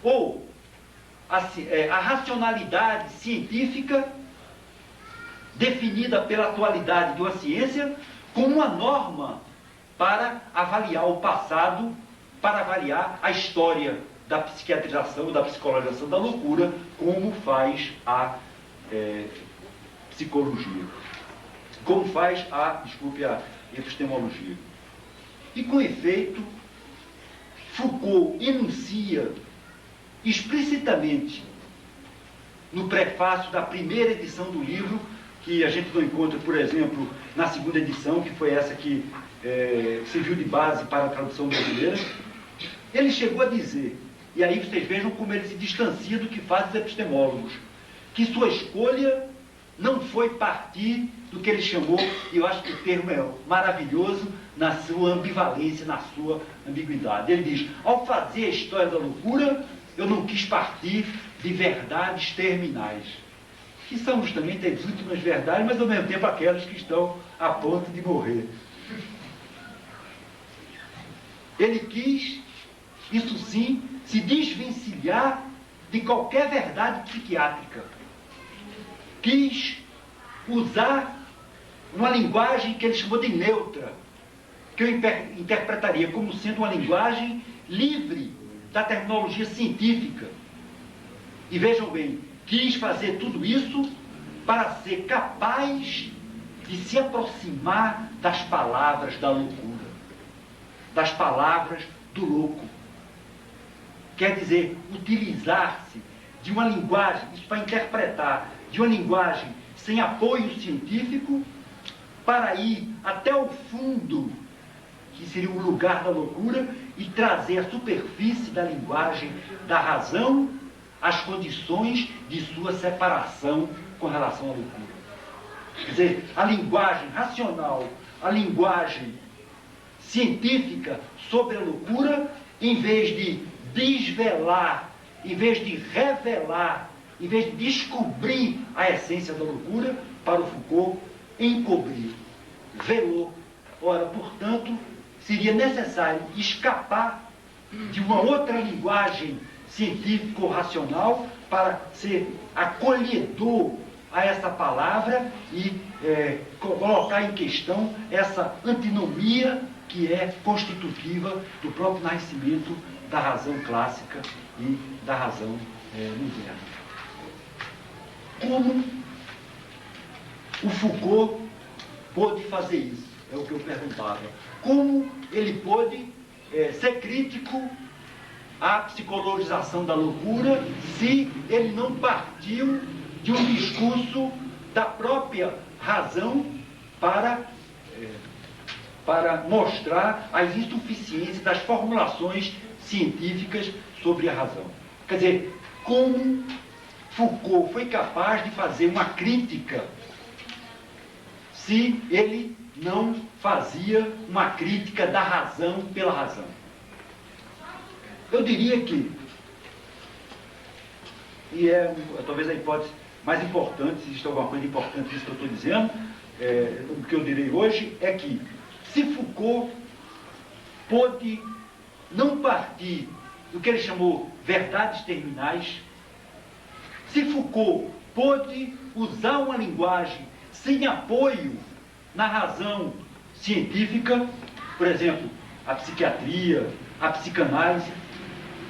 ou a racionalidade científica definida pela atualidade de uma ciência como uma norma para avaliar o passado, para avaliar a história da psiquiatrização, da psicologização da loucura, como faz a psicologia. Como faz a epistemologia. E, com efeito, Foucault enuncia explicitamente, no prefácio da primeira edição do livro, que a gente não encontra, por exemplo, na segunda edição, que foi essa que serviu de base para a tradução brasileira, ele chegou a dizer, e aí vocês vejam como ele se distancia do que fazem os epistemólogos, que sua escolha não foi partir do que ele chamou, e eu acho que o termo é maravilhoso, na sua ambivalência, na sua ambiguidade. Ele diz, ao fazer a história da loucura, eu não quis partir de verdades terminais, que são justamente as últimas verdades, mas ao mesmo tempo aquelas que estão a ponto de morrer. Ele quis, isso sim, se desvencilhar de qualquer verdade psiquiátrica. Quis usar uma linguagem que ele chamou de neutra, que eu interpretaria como sendo uma linguagem livre da terminologia científica. E vejam bem, quis fazer tudo isso para ser capaz de se aproximar das palavras da loucura, das palavras do louco. Quer dizer, utilizar-se de uma linguagem, isso para interpretar, de uma linguagem sem apoio científico, para ir até o fundo, que seria o lugar da loucura, e trazer a superfície da linguagem da razão às condições de sua separação com relação à loucura. Quer dizer, a linguagem racional, a linguagem científica sobre a loucura, em vez de desvelar, em vez de revelar, em vez de descobrir a essência da loucura, para o Foucault, encobrir, velou. Ora, portanto, seria necessário escapar de uma outra linguagem científica ou racional para ser acolhedor a essa palavra e colocar em questão essa antinomia que é constitutiva do próprio nascimento da razão clássica e da razão moderna. Como o Foucault pôde fazer isso? É o que eu perguntava. Como ele pôde ser crítico à psicologização da loucura se ele não partiu de um discurso da própria razão para mostrar as insuficiências das formulações científicas sobre a razão? Quer dizer, como Foucault foi capaz de fazer uma crítica se ele não fazia uma crítica da razão pela razão? Eu diria que, e é talvez a hipótese mais importante, se existe alguma coisa importante nisso que eu estou dizendo, o que eu direi hoje é que, se Foucault pôde não partir do que ele chamou verdades terminais, se Foucault pôde usar uma linguagem sem apoio na razão científica, por exemplo, a psiquiatria, a psicanálise,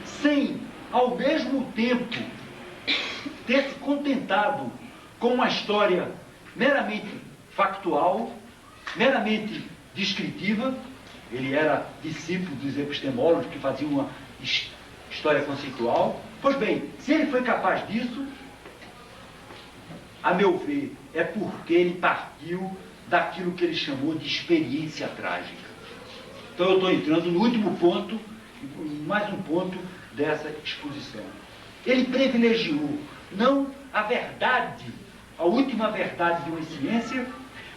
sem, ao mesmo tempo, ter se contentado com uma história meramente factual, meramente descritiva. Ele era discípulo dos epistemólogos que faziam uma história conceitual. Pois bem, se ele foi capaz disso, a meu ver, é porque ele partiu daquilo que ele chamou de experiência trágica. Então eu estou entrando no último ponto, mais um ponto dessa exposição. Ele privilegiou não a verdade, a última verdade de uma ciência,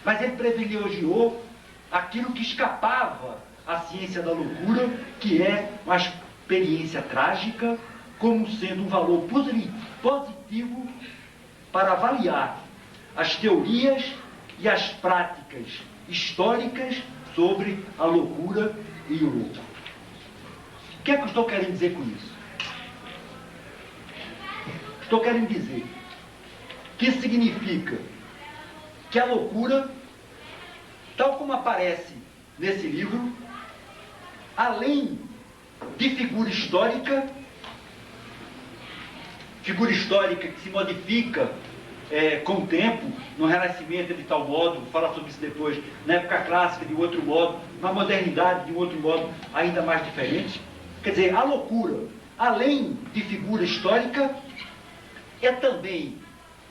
mas ele privilegiou aquilo que escapava à ciência da loucura, que é uma experiência trágica, como sendo um valor positivo para avaliar as teorias e as práticas históricas sobre a loucura e o louco. O que é que eu estou querendo dizer com isso? Estou querendo dizer que isso significa que a loucura, tal como aparece nesse livro, além de figura histórica que se modifica com o tempo, no Renascimento de tal modo, vou falar sobre isso depois, na época clássica de outro modo, na modernidade de um outro modo ainda mais diferente. Quer dizer, a loucura, além de figura histórica, é também,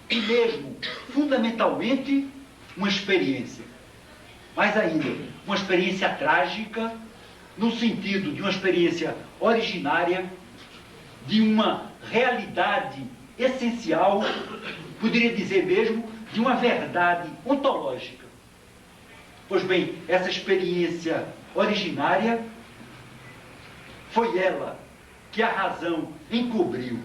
e mesmo fundamentalmente, uma experiência. Mais ainda, uma experiência trágica, no sentido de uma experiência originária, de uma realidade essencial, poderia dizer mesmo, de uma verdade ontológica. Pois bem, essa experiência originária foi ela que a razão encobriu.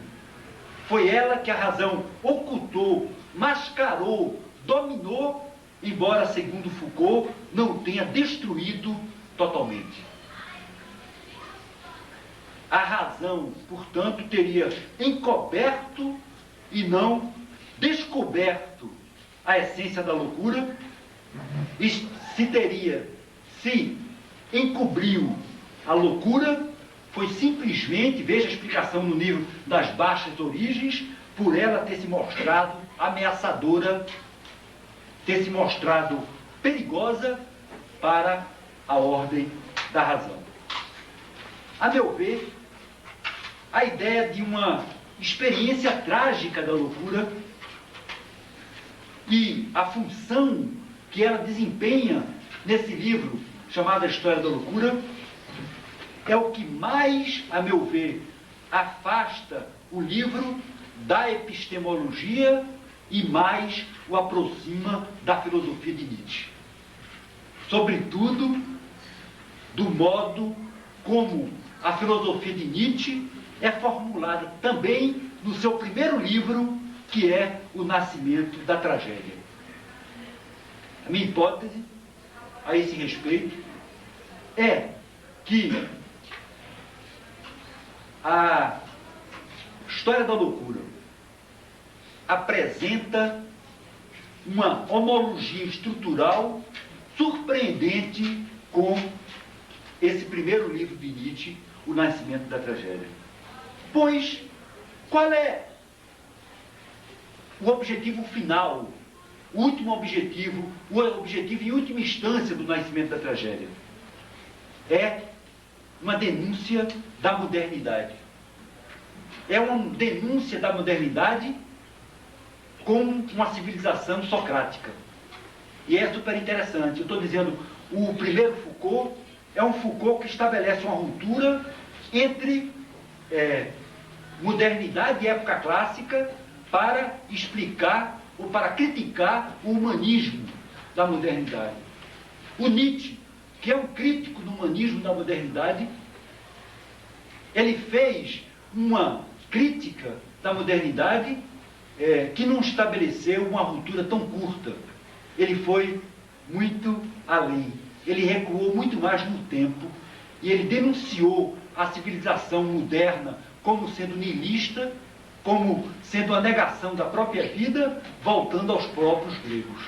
Foi ela que a razão ocultou, mascarou, dominou, embora, segundo Foucault, não tenha destruído totalmente. A razão, portanto, teria encoberto e não descoberto a essência da loucura, e se encobriu a loucura, foi simplesmente, veja a explicação no livro das baixas origens, por ela ter se mostrado ameaçadora, ter se mostrado perigosa para a ordem da razão. A meu ver, a ideia de uma experiência trágica da loucura e a função que ela desempenha nesse livro chamado A História da Loucura é o que mais, a meu ver, afasta o livro da epistemologia e mais o aproxima da filosofia de Nietzsche. Sobretudo, do modo como a filosofia de Nietzsche é formulada também no seu primeiro livro, que é O Nascimento da Tragédia. A minha hipótese, a esse respeito, é que a História da Loucura apresenta uma homologia estrutural surpreendente com esse primeiro livro de Nietzsche, O Nascimento da Tragédia. Pois, qual é o objetivo final, o último objetivo, o objetivo em última instância do Nascimento da Tragédia? É uma denúncia da modernidade. É uma denúncia da modernidade como uma civilização socrática. E é super interessante. Eu estou dizendo, o primeiro Foucault é um Foucault que estabelece uma ruptura entre modernidade e época clássica para explicar ou para criticar o humanismo da modernidade. O Nietzsche, que é um crítico do humanismo da modernidade, ele fez uma crítica da modernidade que não estabeleceu uma ruptura tão curta. Ele foi muito além. Ele recuou muito mais no tempo e ele denunciou a civilização moderna como sendo nihilista, como sendo a negação da própria vida, voltando aos próprios gregos.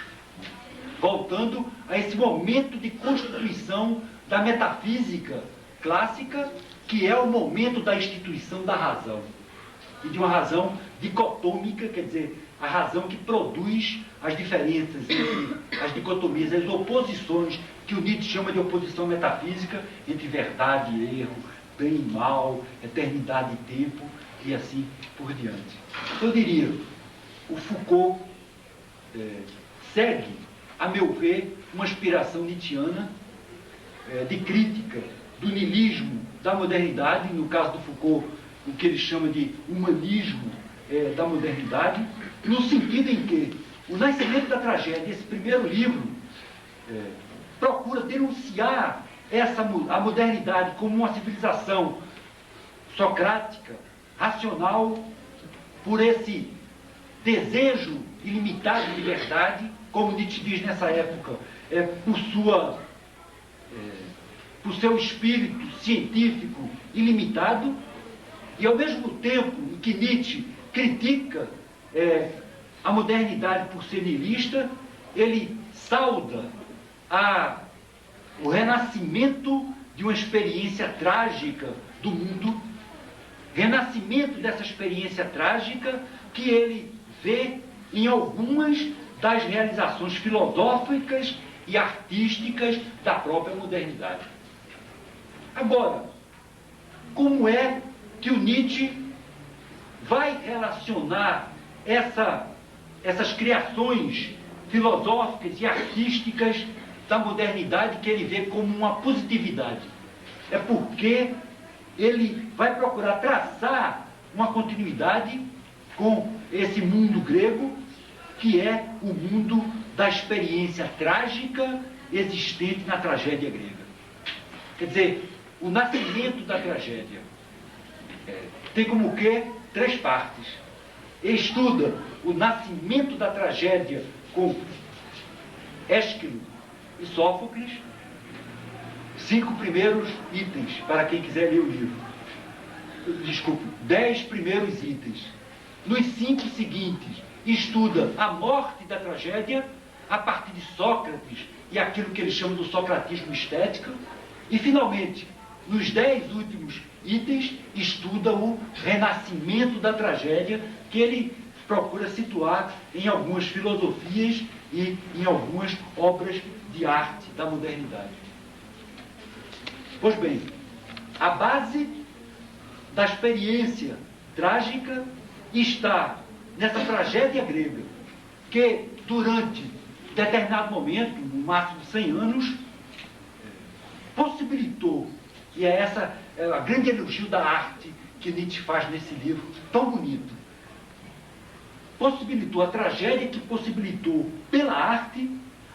Voltando a esse momento de constituição da metafísica clássica, que é o momento da instituição da razão. E de uma razão dicotômica, quer dizer, a razão que produz as diferenças entre as dicotomias, as oposições, que o Nietzsche chama de oposição metafísica, entre verdade e erro, bem e mal, eternidade e tempo, e assim por diante. Eu diria, o Foucault segue, a meu ver, uma inspiração nietzschiana de crítica do niilismo da modernidade, no caso do Foucault, o que ele chama de humanismo da modernidade, no sentido em que O Nascimento da Tragédia, esse primeiro livro, procura denunciar a modernidade como uma civilização socrática, racional, por esse desejo ilimitado de liberdade, como Nietzsche diz nessa época, por seu espírito científico ilimitado, e ao mesmo tempo em que Nietzsche critica a modernidade por ser nihilista, ele sauda o renascimento de uma experiência trágica do mundo, renascimento dessa experiência trágica que ele vê em algumas das realizações filosóficas e artísticas da própria modernidade. Agora, como é que o Nietzsche vai relacionar essas criações filosóficas e artísticas da modernidade que ele vê como uma positividade? É porque ele vai procurar traçar uma continuidade com esse mundo grego, que é o mundo da experiência trágica existente na tragédia grega. Quer dizer, o nascimento da tragédia tem como que 3 partes. Ele estuda o nascimento da tragédia com Ésquilo e Sófocles, 5 primeiros itens, para quem quiser ler o livro. Desculpe, 10 primeiros itens. Nos 5 seguintes, estuda a morte da tragédia a partir de Sócrates e aquilo que ele chama do socratismo estético. E, finalmente, nos 10 últimos itens, estuda o renascimento da tragédia, que ele procura situar em algumas filosofias e em algumas obras de arte da modernidade. Pois bem, a base da experiência trágica está nessa tragédia grega, que durante determinado momento, no máximo 100 anos, possibilitou, e essa é a grande elogio da arte que Nietzsche faz nesse livro tão bonito, possibilitou a tragédia que possibilitou pela arte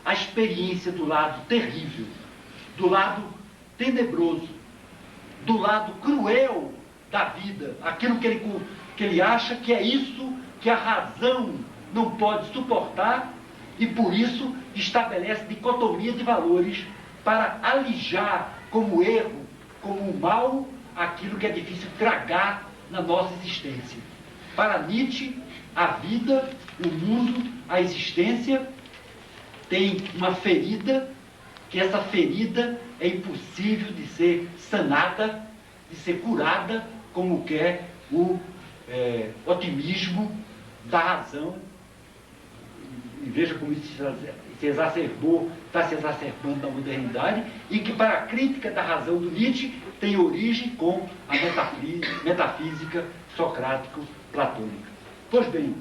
a experiência do lado terrível, do lado tenebroso, do lado cruel da vida, aquilo que ele acha que é isso que a razão não pode suportar e por isso estabelece dicotomia de valores para alijar como erro, como mal, aquilo que é difícil tragar na nossa existência. Para Nietzsche, a vida, o mundo, a existência tem uma ferida, que essa ferida é impossível de ser sanada, de ser curada, como quer o otimismo da razão. E veja como isso se exacerbou, está se exacerbando na modernidade, e que para a crítica da razão do Nietzsche tem origem com a metafísica socrático-platônica. Pois bem,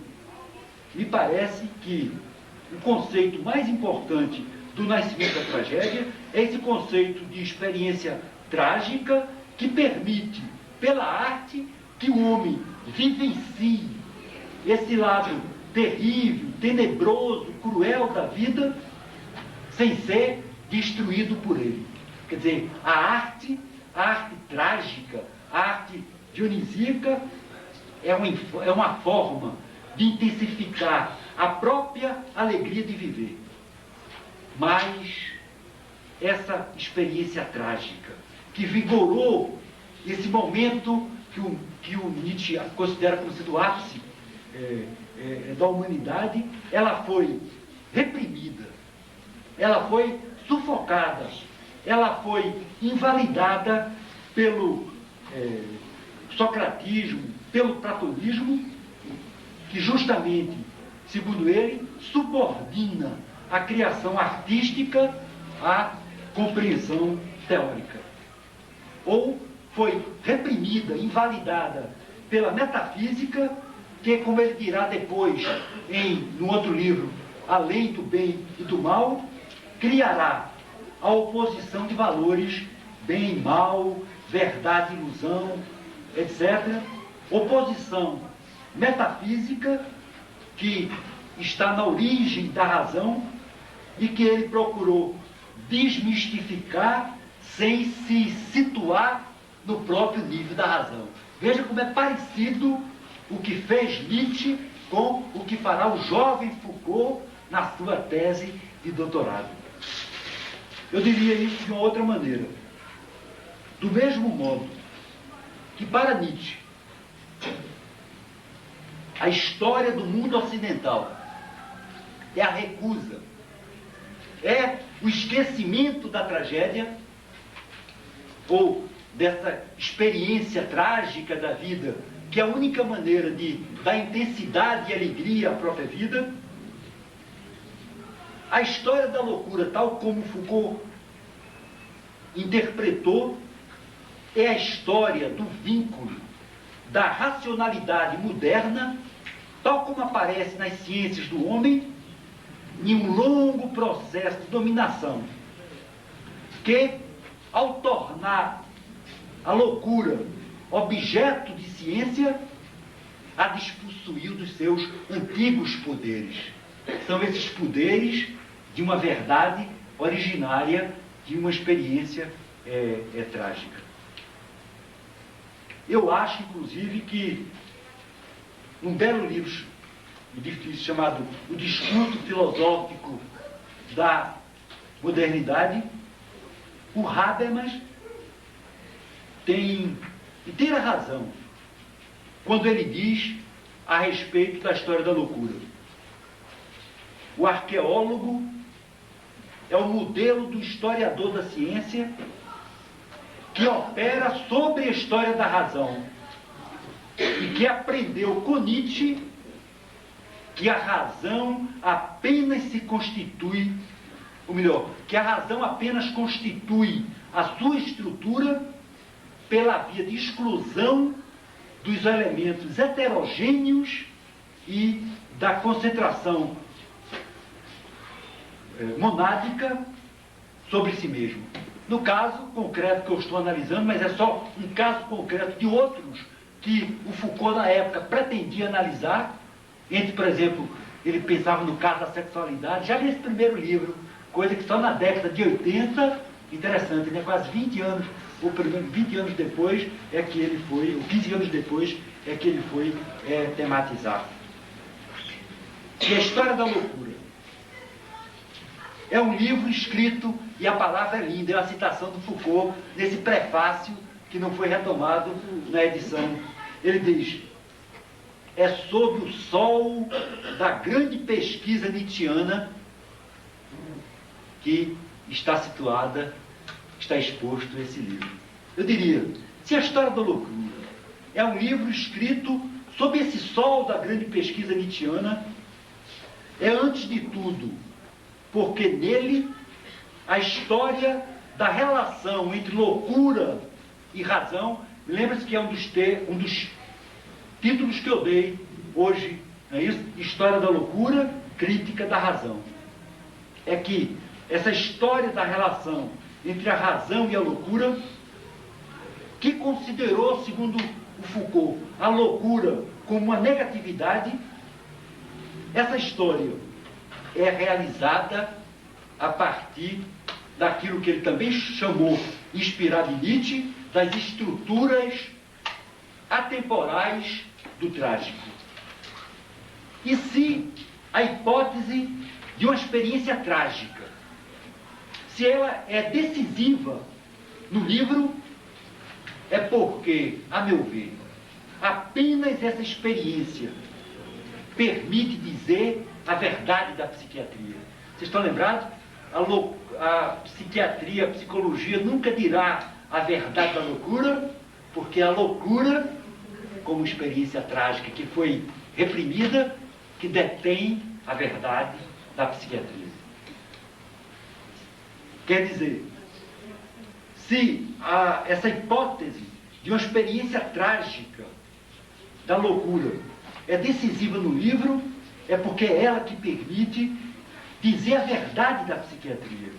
me parece que o conceito mais importante do nascimento da tragédia é esse conceito de experiência trágica que permite, pela arte, que o homem vivencie esse lado terrível, tenebroso, cruel da vida, sem ser destruído por ele. Quer dizer, a arte trágica, a arte dionisíaca é uma forma de intensificar a própria alegria de viver. Mas essa experiência trágica, que vigorou esse momento que o Nietzsche considera como sendo o ápice da humanidade, ela foi reprimida, ela foi sufocada, ela foi invalidada pelo socratismo, pelo platonismo, que justamente, segundo ele, subordina a criação artística à compreensão teórica. Ou foi reprimida, invalidada pela metafísica, que, como ele dirá depois, no outro livro, Além do Bem e do Mal, criará a oposição de valores bem e mal, verdade e ilusão, etc. Oposição metafísica que está na origem da razão e que ele procurou desmistificar sem se situar no próprio nível da razão. Veja como é parecido o que fez Nietzsche com o que fará o jovem Foucault na sua tese de doutorado. Eu diria isso de uma outra maneira. Do mesmo modo que para Nietzsche a história do mundo ocidental é a recusa, é o esquecimento da tragédia, ou dessa experiência trágica da vida, que é a única maneira de dar intensidade e alegria à própria vida. A história da loucura, tal como Foucault interpretou, é a história do vínculo da racionalidade moderna, tal como aparece nas ciências do homem, em um longo processo de dominação, que, ao tornar a loucura objeto de ciência, a despossuiu dos seus antigos poderes. São esses poderes de uma verdade originária, de uma experiência trágica. Eu acho, inclusive, que um belo livro difícil chamado O Discurso Filosófico da Modernidade, o Habermas tem inteira razão quando ele diz a respeito da história da loucura. O arqueólogo é o modelo do historiador da ciência que que opera sobre a história da razão e que aprendeu com Nietzsche que a razão apenas se constitui, ou melhor, que a razão apenas constitui a sua estrutura pela via de exclusão dos elementos heterogêneos e da concentração monádica sobre si mesmo. No caso concreto que eu estou analisando, mas é só um caso concreto de outros que o Foucault na época pretendia analisar, entre, por exemplo, ele pensava no caso da sexualidade, já nesse primeiro livro, coisa que só na década de 80, interessante, né? Quase 20 anos, ou pelo menos 20 anos depois, é que ele foi, ou 15 anos depois, é que ele foi tematizar. E a História da Loucura é um livro escrito, e a palavra é linda, é uma citação do Foucault, nesse prefácio que não foi retomado na edição. Ele diz: é sob o sol da grande pesquisa nietzschiana que está exposto esse livro. Eu diria, se a História da Loucura é um livro escrito sob esse sol da grande pesquisa nietzschiana, é antes de tudo porque nele a história da relação entre loucura e razão, lembra-se que é um dos títulos que eu dei hoje, não é isso? História da Loucura, Crítica da Razão. É que essa história da relação entre a razão e a loucura, que considerou, segundo o Foucault, a loucura como uma negatividade, essa história é realizada a partir daquilo que ele também chamou, inspirado em Nietzsche, das estruturas atemporais do trágico. E se a hipótese de uma experiência trágica, se ela é decisiva no livro, é porque, a meu ver, apenas essa experiência permite dizer a verdade da psiquiatria. Vocês estão lembrados? A psiquiatria, a psicologia nunca dirá a verdade da loucura, porque a loucura, como experiência trágica que foi reprimida, que detém a verdade da psiquiatria. Quer dizer, se essa hipótese de uma experiência trágica da loucura é decisiva no livro, é porque é ela que permite dizer a verdade da psiquiatria,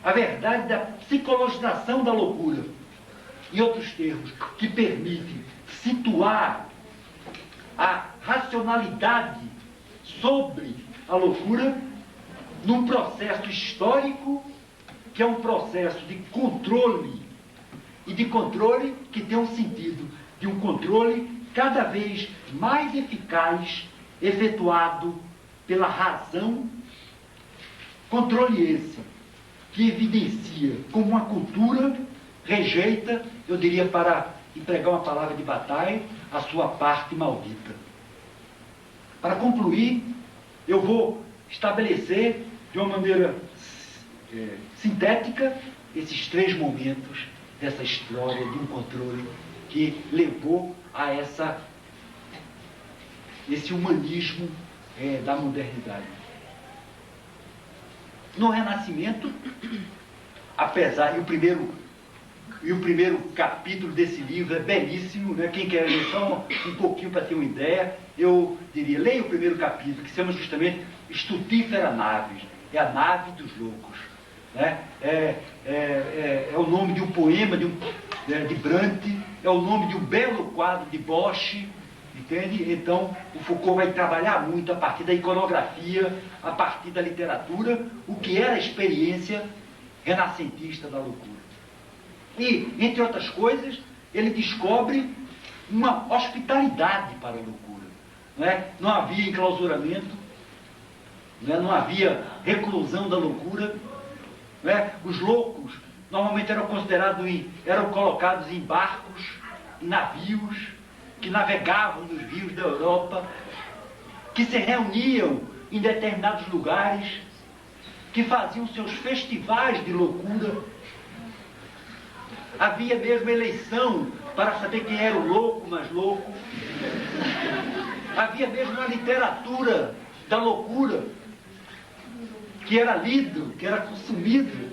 a verdade da psicologização da loucura, em outros termos, que permite situar a racionalidade sobre a loucura num processo histórico que é um processo de controle, e de controle que tem um sentido de um controle cada vez mais eficaz efetuado pela razão, controle esse que evidencia como uma cultura rejeita, eu diria, para empregar uma palavra de Bataille, a sua parte maldita. Para concluir, eu vou estabelecer de uma maneira sintética esses três momentos dessa história de um controle que levou a esse humanismo da modernidade. No Renascimento, apesar, e o primeiro capítulo desse livro é belíssimo, né? Quem quer ler só um pouquinho para ter uma ideia, eu diria, leia o primeiro capítulo, que se chama justamente Stutifera Navis, é a nave dos loucos. Né? É o nome de um poema de Brandt, é o nome de um belo quadro de Bosch, entende? Então, o Foucault vai trabalhar muito a partir da iconografia, a partir da literatura, o que era a experiência renascentista da loucura. E, entre outras coisas, ele descobre uma hospitalidade para a loucura. Não é? Não havia enclausuramento, não havia reclusão da loucura. Não é? Os loucos normalmente eram colocados em barcos, em navios, que navegavam nos rios da Europa, que se reuniam em determinados lugares, que faziam seus festivais de loucura. Havia mesmo eleição para saber quem era o louco mais louco. Havia mesmo uma literatura da loucura que era lido, que era consumido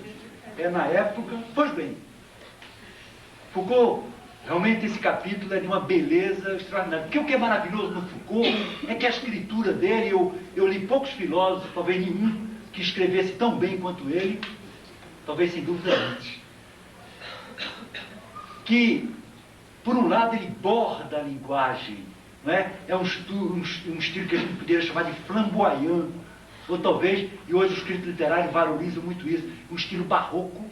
na época. Pois bem, Foucault, realmente esse capítulo é de uma beleza extraordinária. Porque o que é maravilhoso no Foucault é que a escritura dele, eu li poucos filósofos, talvez nenhum, que escrevesse tão bem quanto ele, talvez sem dúvida antes. Que, por um lado, ele borda a linguagem, não é? É um estilo que a gente poderia chamar de flamboyant, ou talvez, e hoje os críticos literários valorizam muito isso, um estilo barroco,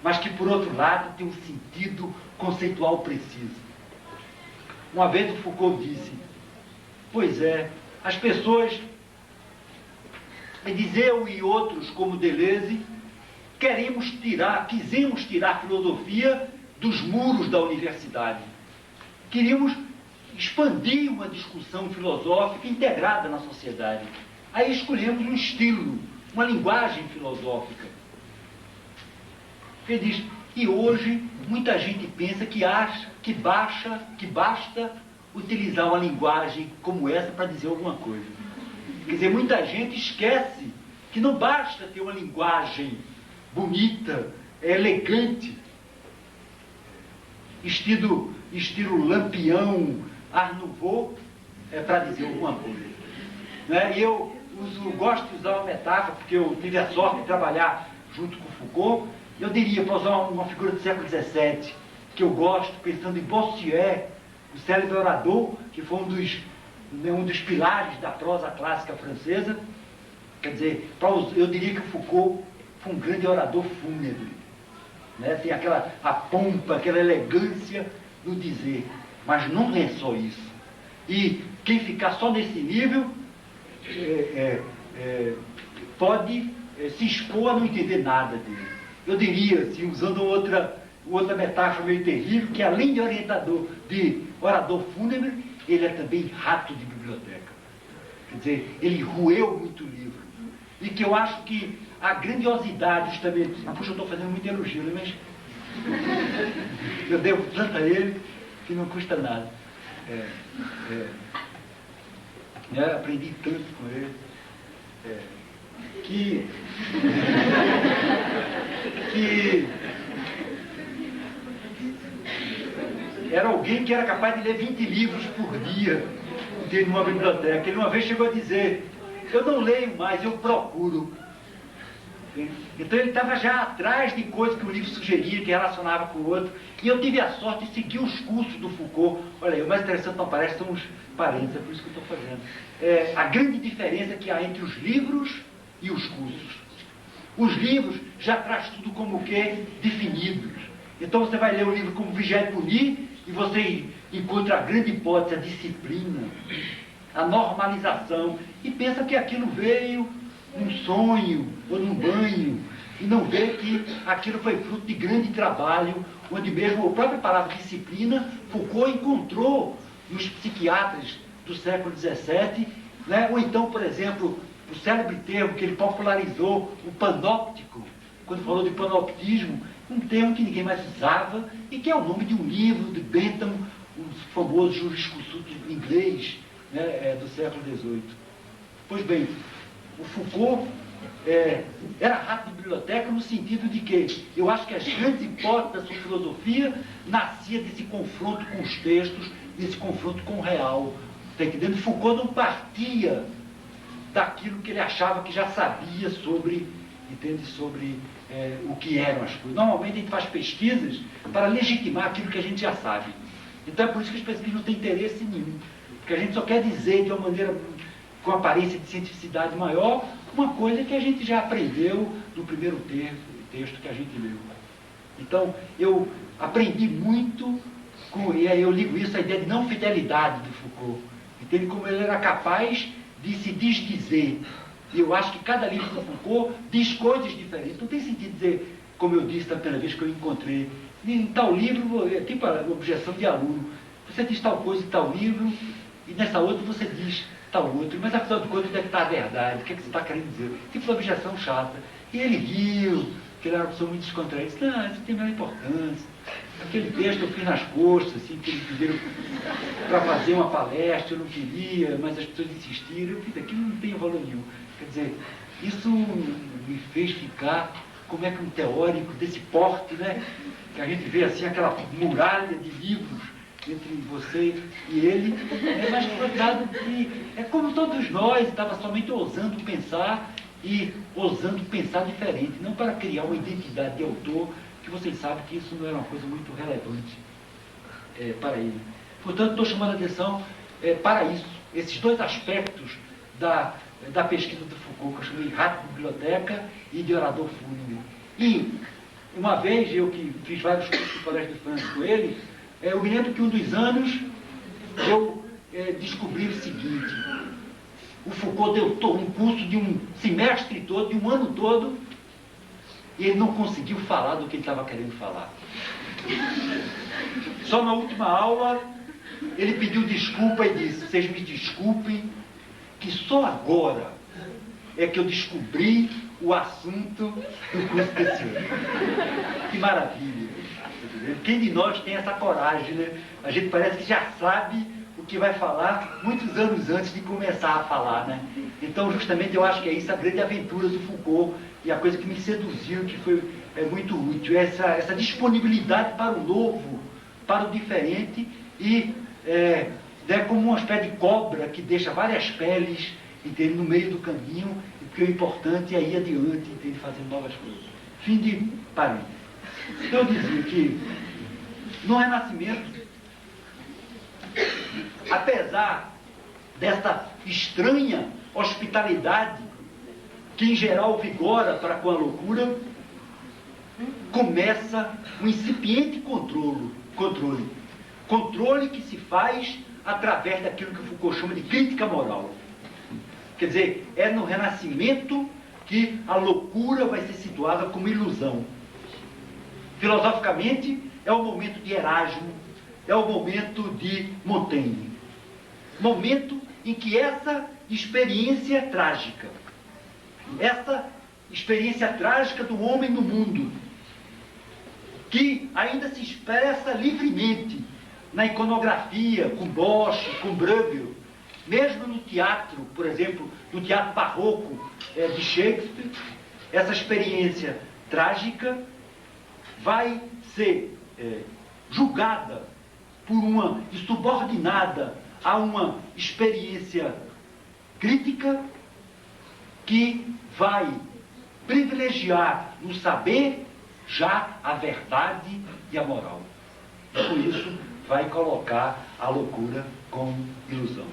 mas que, por outro lado, tem um sentido conceitual preciso. Uma vez o Foucault disse, pois é, as pessoas, diz eu e outros como Deleuze, quisemos tirar a filosofia dos muros da universidade. Queríamos expandir uma discussão filosófica integrada na sociedade. Aí escolhemos um estilo, uma linguagem filosófica. Ele diz, e hoje muita gente pensa que basta utilizar uma linguagem como essa para dizer alguma coisa. Quer dizer, muita gente esquece que não basta ter uma linguagem bonita, elegante, estilo Lampião, Art Nouveau, para dizer alguma coisa. Né? E eu gosto de usar uma metáfora, porque eu tive a sorte de trabalhar junto com Foucault. Eu diria, para usar uma figura do século XVII, que eu gosto, pensando em Bossuet, o célebre orador, que foi um dos pilares da prosa clássica francesa. Quer dizer, eu diria que o Foucault foi um grande orador fúnebre. Né? Tem a pompa, aquela elegância no dizer. Mas não é só isso. E quem ficar só nesse nível pode se expor a não entender nada dele. Eu diria, assim, usando outra metáfora meio terrível, que além de orador fúnebre, ele é também rato de biblioteca. Quer dizer, ele roeu muito livro. E que eu acho que a grandiosidade, justamente... Puxa, eu estou fazendo muito elogio, né? Mas eu devo tanto a ele que não custa nada. Aprendi tanto com ele. Que era alguém que era capaz de ler 20 livros por dia dentro de uma biblioteca. Ele uma vez chegou a dizer, eu não leio mais, eu procuro. Então ele estava já atrás de coisas que o livro sugeria, que relacionava com o outro. E eu tive a sorte de seguir os cursos do Foucault. Olha aí, o mais interessante não parece, são os parentes, é por isso que eu estou fazendo. A grande diferença que há entre os livros e os cursos. Os livros já traz tudo como o quê? Definidos. Então você vai ler o livro como Vigiar e Punir, e você encontra a grande hipótese, a disciplina, a normalização, e pensa que aquilo veio num sonho ou num banho, e não vê que aquilo foi fruto de grande trabalho, onde mesmo a própria palavra disciplina, Foucault encontrou nos psiquiatras do século XVII, né? Ou então, por exemplo, o célebre termo que ele popularizou, o panóptico, quando falou de panoptismo, um termo que ninguém mais usava, e que é o nome de um livro de Bentham, um famoso jurisconsulto inglês, né, do século XVIII. Pois bem, o Foucault era rato de biblioteca no sentido de que eu acho que as grandes hipóteses da sua filosofia nascia desse confronto com os textos, desse confronto com o real. Está entendendo? Foucault não partia daquilo que ele achava que já sabia sobre o que eram as coisas. Normalmente a gente faz pesquisas para legitimar aquilo que a gente já sabe. Então é por isso que as pesquisas não têm interesse nenhum. Porque a gente só quer dizer de uma maneira com aparência de cientificidade maior uma coisa que a gente já aprendeu no primeiro texto que a gente leu. Então eu aprendi muito e aí eu ligo isso à ideia de não fidelidade do Foucault. Entende como ele era capaz de se desdizer. E eu acho que cada livro do Foucault diz coisas diferentes. Não tem sentido dizer, como eu disse da primeira vez que eu encontrei, em tal livro, é tipo a objeção de aluno. Você diz tal coisa em tal livro, e nessa outra você diz tal outro, mas afinal de contas deve estar a verdade. O que é que você está querendo dizer? Tipo uma objeção chata. E ele riu, que ele era uma pessoa muito descontraída. Disse, não, isso tem a menor importância. Aquele texto eu fiz nas costas, assim, que eles pediram para fazer uma palestra, eu não queria, mas as pessoas insistiram, eu fiz, aquilo não tem valor nenhum. Quer dizer, isso me fez ficar como é que um teórico desse porte, né? Que a gente vê assim, aquela muralha de livros entre você e ele, mas foi dado que, é como todos nós, estava somente ousando pensar e ousando pensar diferente, não para criar uma identidade de autor, que vocês sabem que isso não era uma coisa muito relevante para ele. Portanto, estou chamando a atenção para isso, esses dois aspectos da pesquisa do Foucault, que eu chamei Rato de Biblioteca e de Orador Fúnebre. E, uma vez, eu que fiz vários cursos de Colégio de França com ele, eu me lembro que um dos anos eu descobri o seguinte: o Foucault deu um curso de um semestre todo, de um ano todo, e ele não conseguiu falar do que ele estava querendo falar. Só na última aula, ele pediu desculpa e disse, vocês me desculpem, que só agora é que eu descobri o assunto do curso desse ano. Que maravilha! Quem de nós tem essa coragem, né? A gente parece que já sabe o que vai falar muitos anos antes de começar a falar, né? Então, justamente, eu acho que é isso a grande aventura do Foucault, e a coisa que me seduziu, que foi muito útil, essa disponibilidade para o novo, para o diferente, e como uma espécie de cobra que deixa várias peles, entende, no meio do caminho, porque o importante é ir adiante, entende, fazendo novas coisas. Fim de parênteses. Então, eu dizia que no Renascimento, apesar dessa estranha hospitalidade que em geral vigora para com a loucura, começa um incipiente controle que se faz através daquilo que Foucault chama de crítica moral. Quer dizer, é no Renascimento que a loucura vai ser situada como ilusão. Filosoficamente, é o momento de Erasmo, é o momento de Montaigne. Momento em que essa experiência trágica, essa experiência trágica do homem no mundo, que ainda se expressa livremente na iconografia, com Bosch, com Bruegel, mesmo no teatro, por exemplo, no teatro barroco de Shakespeare, essa experiência trágica vai ser julgada e subordinada a uma experiência crítica que vai privilegiar no saber já a verdade e a moral. E por isso vai colocar a loucura como ilusão.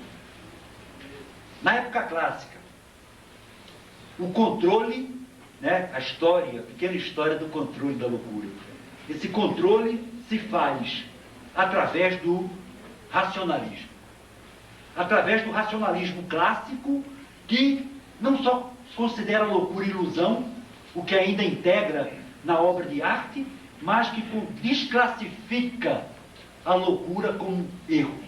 Na época clássica, o controle, né, a pequena história do controle da loucura. Esse controle se faz através do racionalismo. Através do racionalismo clássico, que não só considera a loucura ilusão, o que ainda integra na obra de arte, mas que desclassifica a loucura como erro,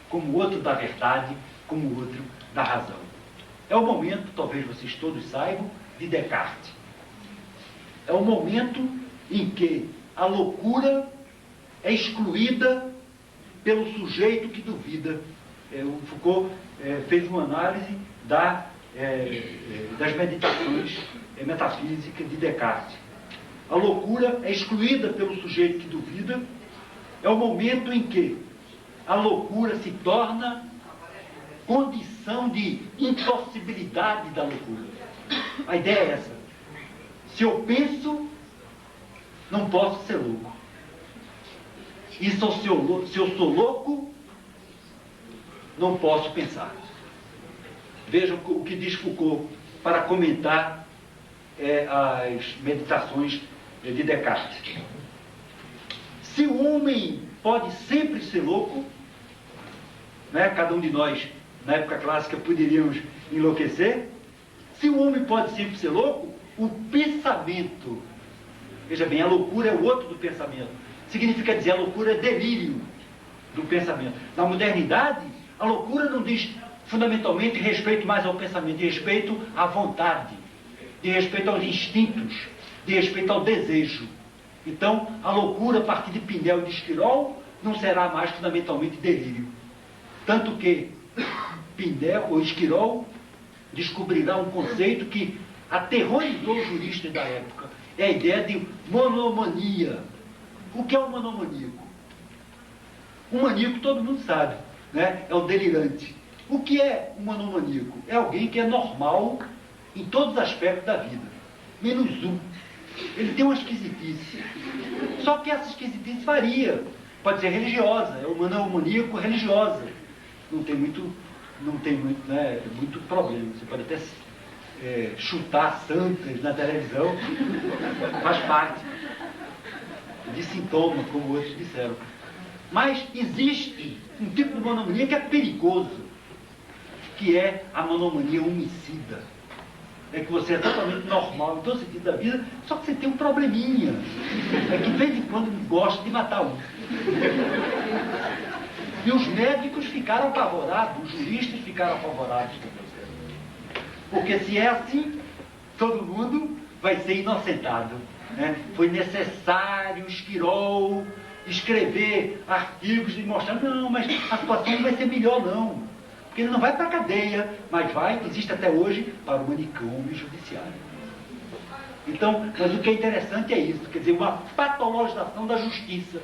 como outro da verdade, como outro da razão. É o momento, talvez vocês todos saibam, de Descartes. É o momento em que a loucura é excluída pelo sujeito que duvida. O Foucault fez uma análise das meditações metafísicas de Descartes. A loucura é excluída pelo sujeito que duvida. É o momento em que a loucura se torna condição de impossibilidade da loucura. A ideia é essa. Se eu penso, não posso ser louco. E se eu sou louco, não posso pensar. Vejam o que diz Foucault para comentar as meditações de Descartes. Se o homem pode sempre ser louco, né, cada um de nós, na época clássica, poderíamos enlouquecer. Se o homem pode sempre ser louco, o pensamento, veja bem, a loucura é o outro do pensamento. Significa dizer, a loucura é delírio do pensamento. Na modernidade, a loucura não diz fundamentalmente respeito mais ao pensamento, de respeito à vontade, de respeito aos instintos. de respeito ao desejo. Então, a loucura a partir de Pinel e de Esquirol não será mais fundamentalmente delírio. Tanto que Pinel ou Esquirol descobrirá um conceito que aterrorizou os juristas da época. É a ideia de monomania. O que é um monomaníaco? Um maníaco todo mundo sabe, né? É o delirante. O que é um monomaníaco? É alguém que é normal em todos os aspectos da vida, menos um. Ele tem uma esquisitice. Só que essa esquisitice varia. Pode ser religiosa, é uma monomaníaco religiosa. Não tem muito, né, muito problema. Você pode até chutar santas na televisão, faz parte de sintoma, como outros disseram. Mas existe um tipo de monomania que é perigoso, que é a monomania homicida. É que você é totalmente normal em todo sentido da vida, só que você tem um probleminha. É que de vez em quando gosta de matar um. E os médicos ficaram apavorados, os juristas ficaram apavorados também. Porque se é assim, todo mundo vai ser inocentado, né? Foi necessário Esquirol escrever artigos e mostrar, não, mas a situação não vai ser melhor não. Porque ele não vai para a cadeia, mas existe até hoje, para o manicômio judiciário. Então, mas o que é interessante é isso, quer dizer, uma patologização da justiça.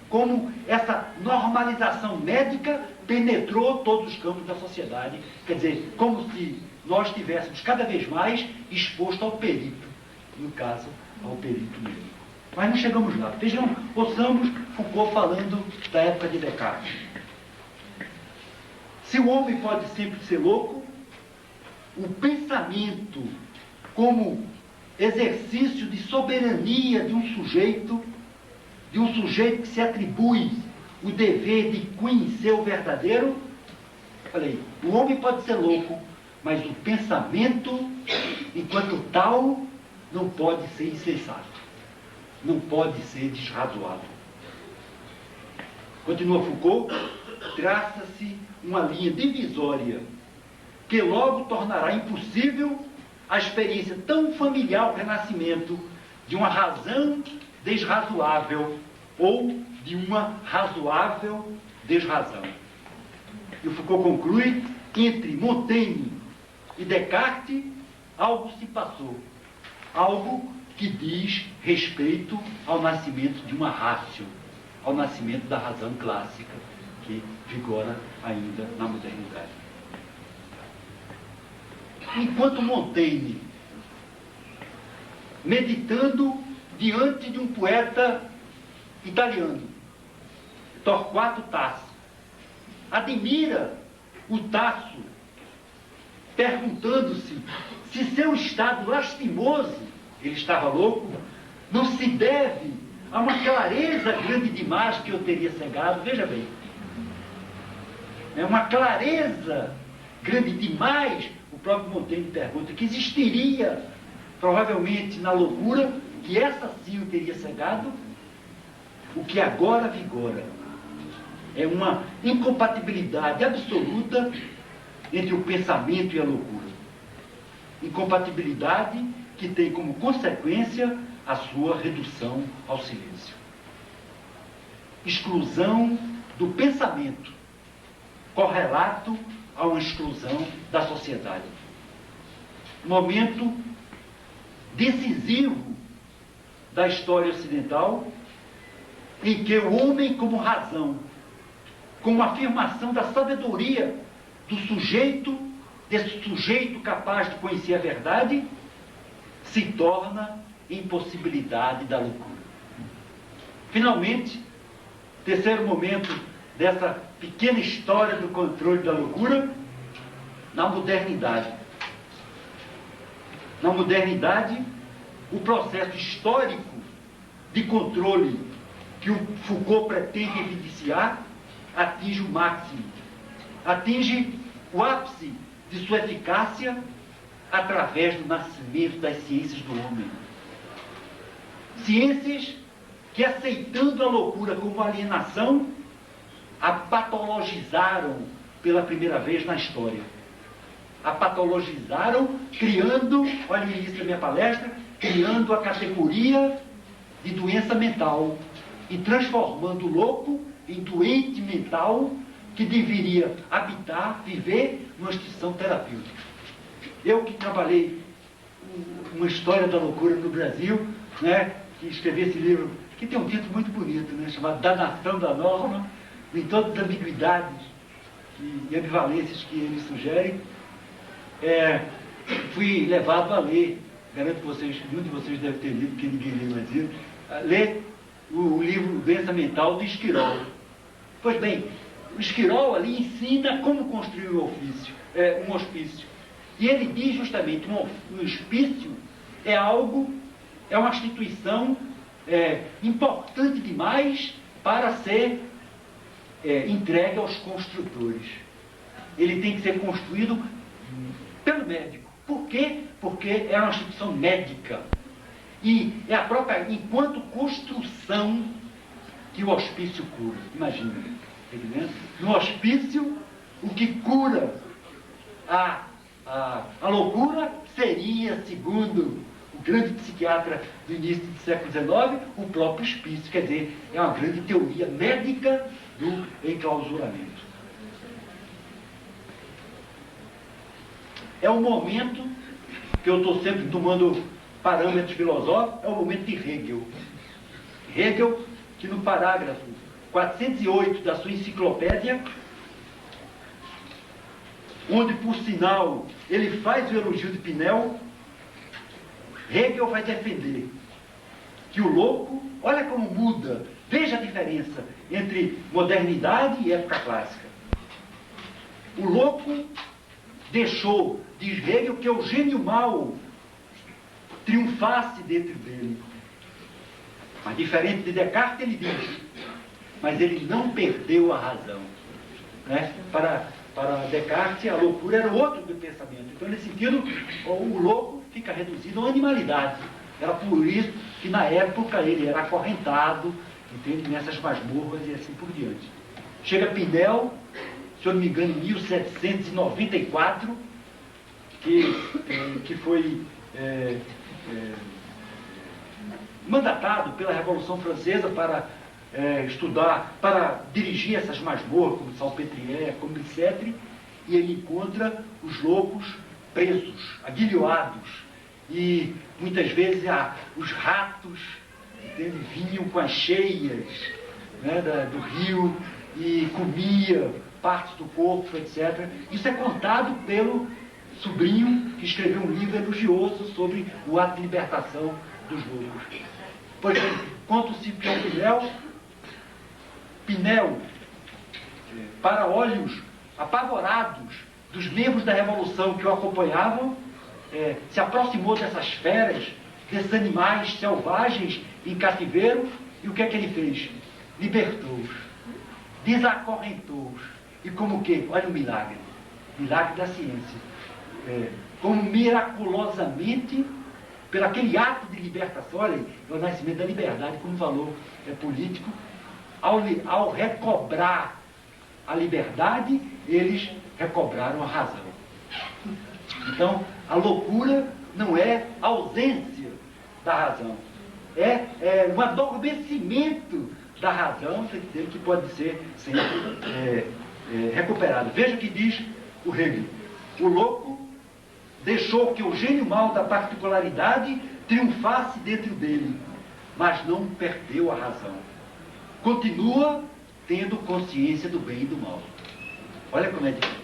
Como essa normalização médica penetrou todos os campos da sociedade. Quer dizer, como se nós estivéssemos cada vez mais expostos ao perito, no caso, ao perito médico. Mas não chegamos lá. Vejam, ouçamos Foucault falando da época de Descartes. Se o homem pode sempre ser louco, o pensamento como exercício de soberania de um sujeito que se atribui o dever de conhecer o verdadeiro, falei, o homem pode ser louco, mas o pensamento, enquanto tal, não pode ser insensato, não pode ser desrazoável. Continua Foucault, traça-se uma linha divisória que logo tornará impossível a experiência tão familiar ao Renascimento de uma razão desrazoável ou de uma razoável desrazão. E o Foucault conclui que entre Montaigne e Descartes algo se passou, algo que diz respeito ao nascimento de uma ratio, ao nascimento da razão clássica que vigora ainda na modernidade. Enquanto Montaigne, meditando diante de um poeta italiano, Torquato Tasso, admira o Tasso, perguntando-se se seu estado lastimoso, ele estava louco, não se deve a uma clareza grande demais que eu teria cegado. Veja bem, é uma clareza grande demais, o próprio Montaigne pergunta, que existiria provavelmente na loucura, que essa sim o teria cegado. O que agora vigora é uma incompatibilidade absoluta entre o pensamento e a loucura. Incompatibilidade que tem como consequência a sua redução ao silêncio. Exclusão do pensamento, correlato a uma exclusão da sociedade. Momento decisivo da história ocidental, em que o homem como razão, como afirmação da sabedoria do sujeito, desse sujeito capaz de conhecer a verdade, se torna impossibilidade da loucura. Finalmente, terceiro momento dessa pequena história do controle da loucura, na modernidade. Na modernidade, o processo histórico de controle que o Foucault pretende evidenciar atinge o máximo, atinge o ápice de sua eficácia através do nascimento das ciências do homem. Ciências que, aceitando a loucura como alienação, a patologizaram pela primeira vez na história. A patologizaram criando, olha o início da minha palestra, criando a categoria de doença mental e transformando o louco em doente mental que deveria habitar, viver numa instituição terapêutica. Eu que trabalhei uma história da loucura no Brasil, né, que escrevi esse livro, que tem um título muito bonito, né, chamado Da Nação da Norma, em todas as ambiguidades e ambivalências que ele sugere, fui levado a ler, garanto que vocês, nenhum de vocês deve ter lido, porque ninguém lê mais isso, ler o livro Doença Mental de Esquirol. Pois bem, o Esquirol ali ensina como construir um hospício. E ele diz justamente, um hospício é uma instituição importante demais para ser entregue aos construtores. Ele tem que ser construído pelo médico. Por quê? Porque é uma instituição médica. E é a própria, enquanto construção, que o hospício cura. Imagina. Tá entendendo? No hospício, o que cura a loucura seria, segundo o grande psiquiatra do início do século XIX, o próprio hospício. Quer dizer, é uma grande teoria médica do enclausuramento. É o momento que eu estou sempre tomando parâmetros filosóficos, é o momento de Hegel. Hegel, que no parágrafo 408 da sua enciclopédia, onde, por sinal, ele faz o elogio de Pinel, Hegel vai defender que o louco, olha como muda, veja a diferença entre modernidade e época clássica. O louco deixou, diz Hegel, que o gênio mau triunfasse dentro dele. Mas diferente de Descartes, ele diz, mas ele não perdeu a razão. Né? Para Descartes, a loucura era outro do pensamento. Então, nesse sentido, o louco fica reduzido à animalidade. Era por isso que, na época, ele era acorrentado, entende, nessas masmorras e assim por diante. Chega Pinel, se eu não me engano, em 1794, que foi mandatado pela Revolução Francesa para estudar, para dirigir essas masmorras, como Salpêtrière, como Bicêtre, e ele encontra os loucos presos, aguilhoados, e muitas vezes os ratos, entende, vinham com as cheias, né, do rio e comia partes do corpo, etc. Isso é contado pelo sobrinho que escreveu um livro elogioso sobre o ato de libertação dos loucos. Pois bem, conta o Cipião Pinel, para olhos apavorados dos membros da Revolução que o acompanhavam, se aproximou dessas feras, desses animais selvagens em cativeiro, e o que é que ele fez? Libertou-os, desacorrentou-os. E como que? Olha o milagre da ciência. Como miraculosamente, pelo aquele ato de libertação, olha aí, é o nascimento da liberdade como valor político, ao recobrar a liberdade, eles recobraram a razão. Então, a loucura não é a ausência da razão, é um adormecimento da razão que pode ser sempre recuperado. Veja o que diz o Hegel. O louco deixou que o gênio mau da particularidade triunfasse dentro dele, mas não perdeu a razão. Continua tendo consciência do bem e do mal. Olha como é difícil.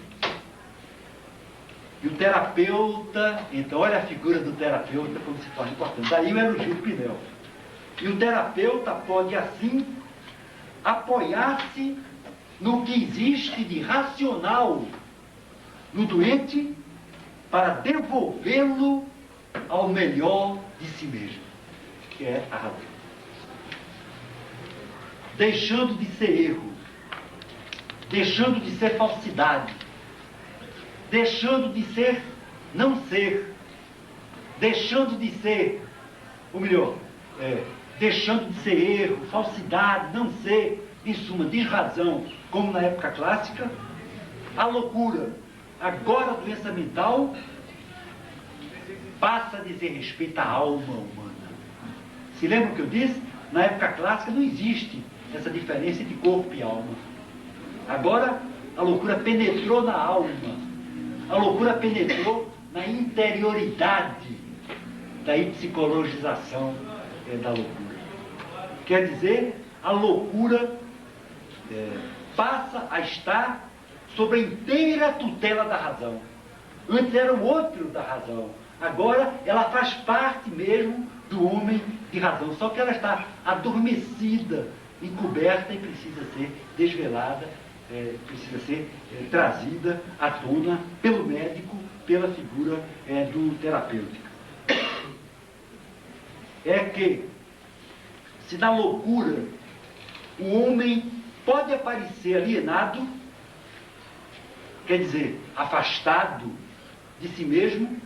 E o terapeuta, então olha a figura do terapeuta como se torna importante. Daí o elogio de Pinel. E o terapeuta pode assim apoiar-se no que existe de racional no doente para devolvê-lo ao melhor de si mesmo, que é a razão. Deixando de ser erro, deixando de ser falsidade, deixando de ser não ser, deixando de ser, ou melhor, deixando de ser erro, falsidade, não ser, em suma, desrazão, como na época clássica, a loucura, agora a doença mental, passa a dizer respeito à alma humana. Se lembra o que eu disse? Na época clássica não existe essa diferença entre corpo e alma. Agora, a loucura penetrou na alma. A loucura penetrou na interioridade da psicologização da loucura. Quer dizer, a loucura passa a estar sob a inteira tutela da razão. Antes era o outro da razão. Agora ela faz parte mesmo do homem de razão. Só que ela está adormecida, encoberta e precisa ser desvelada, precisa ser trazida à tona pelo médico, pela figura do terapêutico. É que, se na loucura o homem pode aparecer alienado, quer dizer, afastado de si mesmo,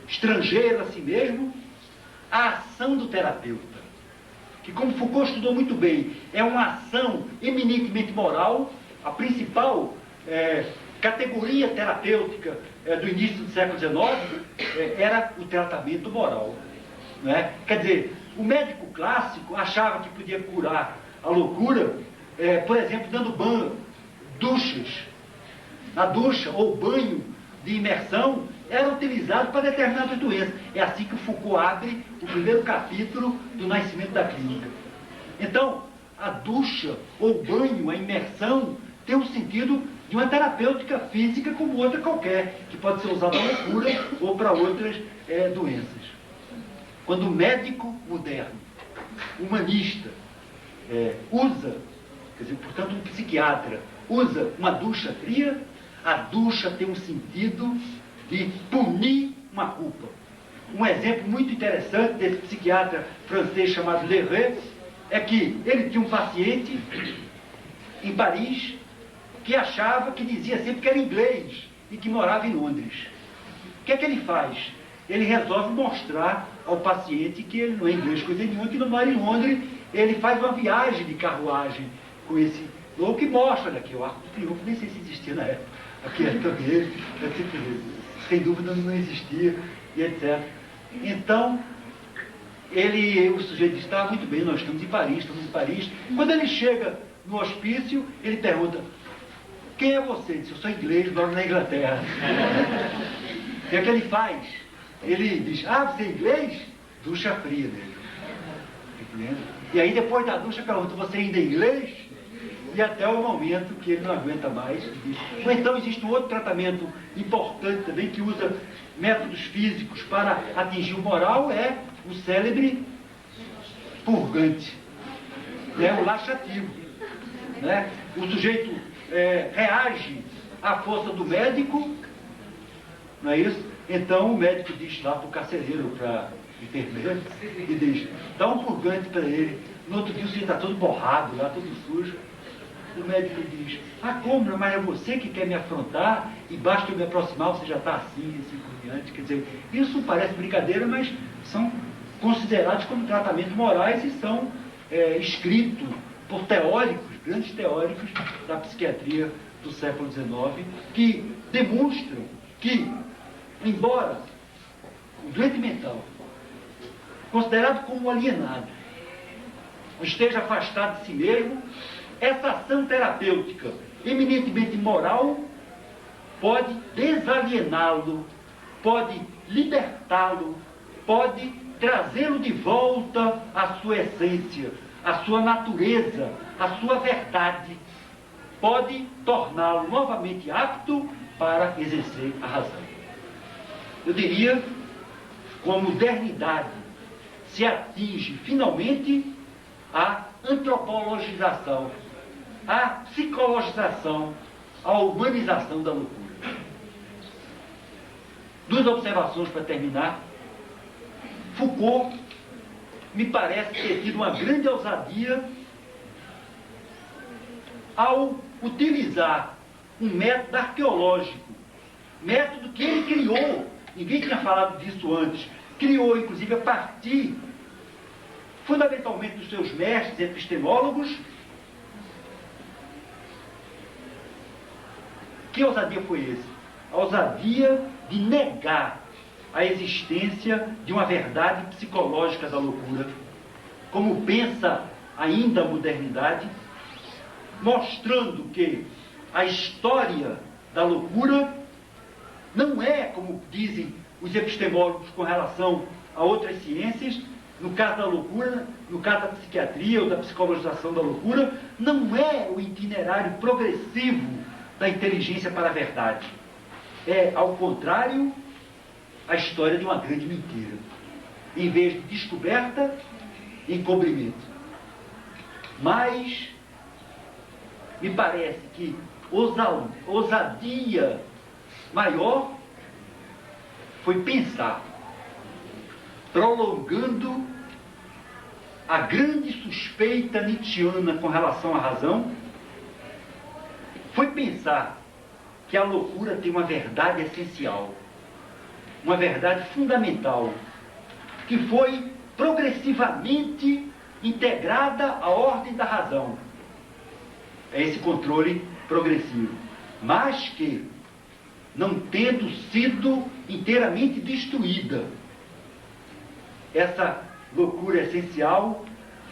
estrangeiro a si mesmo, a ação do terapeuta, que, como Foucault estudou muito bem, é uma ação eminentemente moral. A principal categoria terapêutica do início do século XIX era o tratamento moral. Não é? Quer dizer, o médico clássico achava que podia curar a loucura, por exemplo, dando banho, duchas. A ducha ou banho de imersão era utilizado para determinadas doenças. É assim que o Foucault abre o primeiro capítulo do Nascimento da Clínica. Então, a ducha ou banho, a imersão, tem o sentido de uma terapêutica física como outra qualquer, que pode ser usada para loucura ou para outras doenças. Quando o médico moderno, humanista, usa, quer dizer, portanto, um psiquiatra, usa uma ducha fria, a ducha tem um sentido de punir uma culpa. Um exemplo muito interessante desse psiquiatra francês chamado Lerret é que ele tinha um paciente em Paris que achava, que dizia sempre que era inglês e que morava em Londres. O que é que ele faz? Ele resolve mostrar ao paciente que ele não é inglês coisa nenhuma, que não mora em Londres. Ele faz uma viagem de carruagem com esse louco que mostra, olha aqui, o Arco do Triunfo, nem sei se existia na época. Aqui é também, sem dúvida não existia, e etc. Então, o sujeito diz, está muito bem, nós estamos em Paris. Quando ele chega no hospício, ele pergunta, quem é você? Ele diz, eu sou inglês, moro na Inglaterra. O que é que ele faz? Ele diz, você é inglês? Ducha fria nele. E aí depois da ducha pergunta, você ainda é inglês? E até o momento que ele não aguenta mais. Ou então existe um outro tratamento importante também, que usa métodos físicos para atingir o moral, é o célebre purgante, o laxativo. Né? O sujeito reage à força do médico, não é isso? Então o médico diz lá para o carcereiro, para o enfermeiro, e diz, dá um purgante para ele. No outro dia o sujeito está todo borrado lá, todo sujo. O médico diz, como? Mas é você que quer me afrontar e basta eu me aproximar, você já está assim por diante. Quer dizer, isso parece brincadeira, mas são considerados como tratamentos morais e são escritos por teóricos, grandes teóricos da psiquiatria do século XIX, que demonstram que, embora o doente mental, considerado como alienado, esteja afastado de si mesmo, essa ação terapêutica eminentemente moral pode desaliená-lo, pode libertá-lo, pode trazê-lo de volta à sua essência, à sua natureza, à sua verdade, pode torná-lo novamente apto para exercer a razão. Eu diria, com a modernidade, se atinge finalmente a antropologização, a psicologização, a humanização da loucura. Duas observações para terminar. Foucault me parece ter tido uma grande ousadia ao utilizar um método arqueológico, método que ele criou, ninguém tinha falado disso antes, criou inclusive a partir fundamentalmente dos seus mestres epistemólogos. Que ousadia foi essa? A ousadia de negar a existência de uma verdade psicológica da loucura, como pensa ainda a modernidade, mostrando que a história da loucura não é, como dizem os epistemólogos com relação a outras ciências, no caso da loucura, no caso da psiquiatria ou da psicologização da loucura, não é o itinerário progressivo da inteligência para a verdade. É, ao contrário, a história de uma grande mentira. Em vez de descoberta, encobrimento. Mas me parece que ousadia maior foi pensar, prolongando a grande suspeita nietzschiana com relação à razão, foi pensar que a loucura tem uma verdade essencial, uma verdade fundamental, que foi progressivamente integrada à ordem da razão. É esse controle progressivo. Mas que, não tendo sido inteiramente destruída, essa loucura essencial,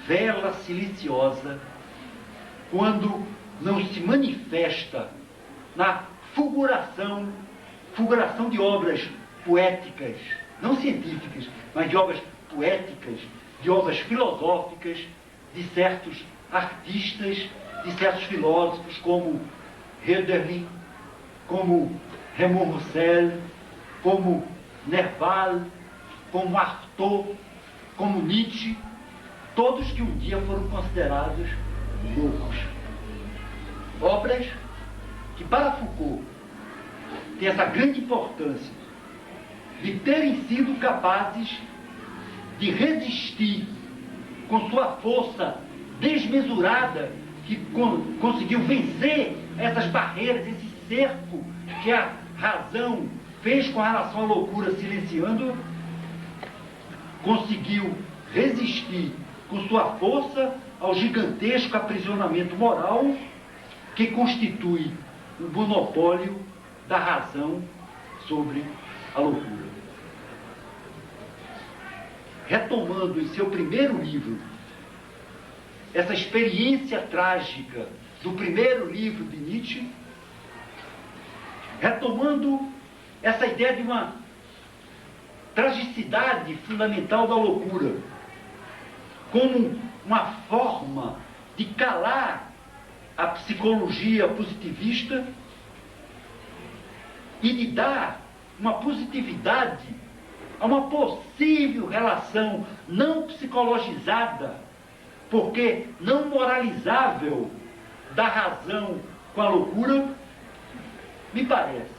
vela silenciosa, quando não se manifesta na fulguração de obras poéticas, não científicas, mas de obras poéticas, de obras filosóficas, de certos artistas, de certos filósofos como Hölderlin, como Raymond Roussel, como Nerval, como Artaud, como Nietzsche, todos que um dia foram considerados loucos. Obras que para Foucault tem essa grande importância de terem sido capazes de resistir com sua força desmesurada, que conseguiu vencer essas barreiras, esse cerco que a razão fez com relação à loucura, silenciando, conseguiu resistir com sua força ao gigantesco aprisionamento moral que constitui o monopólio da razão sobre a loucura. Retomando em seu primeiro livro essa experiência trágica do primeiro livro de Nietzsche, retomando essa ideia de uma tragicidade fundamental da loucura, como uma forma de calar a psicologia positivista e de dar uma positividade a uma possível relação não psicologizada, porque não moralizável, da razão com a loucura, me parece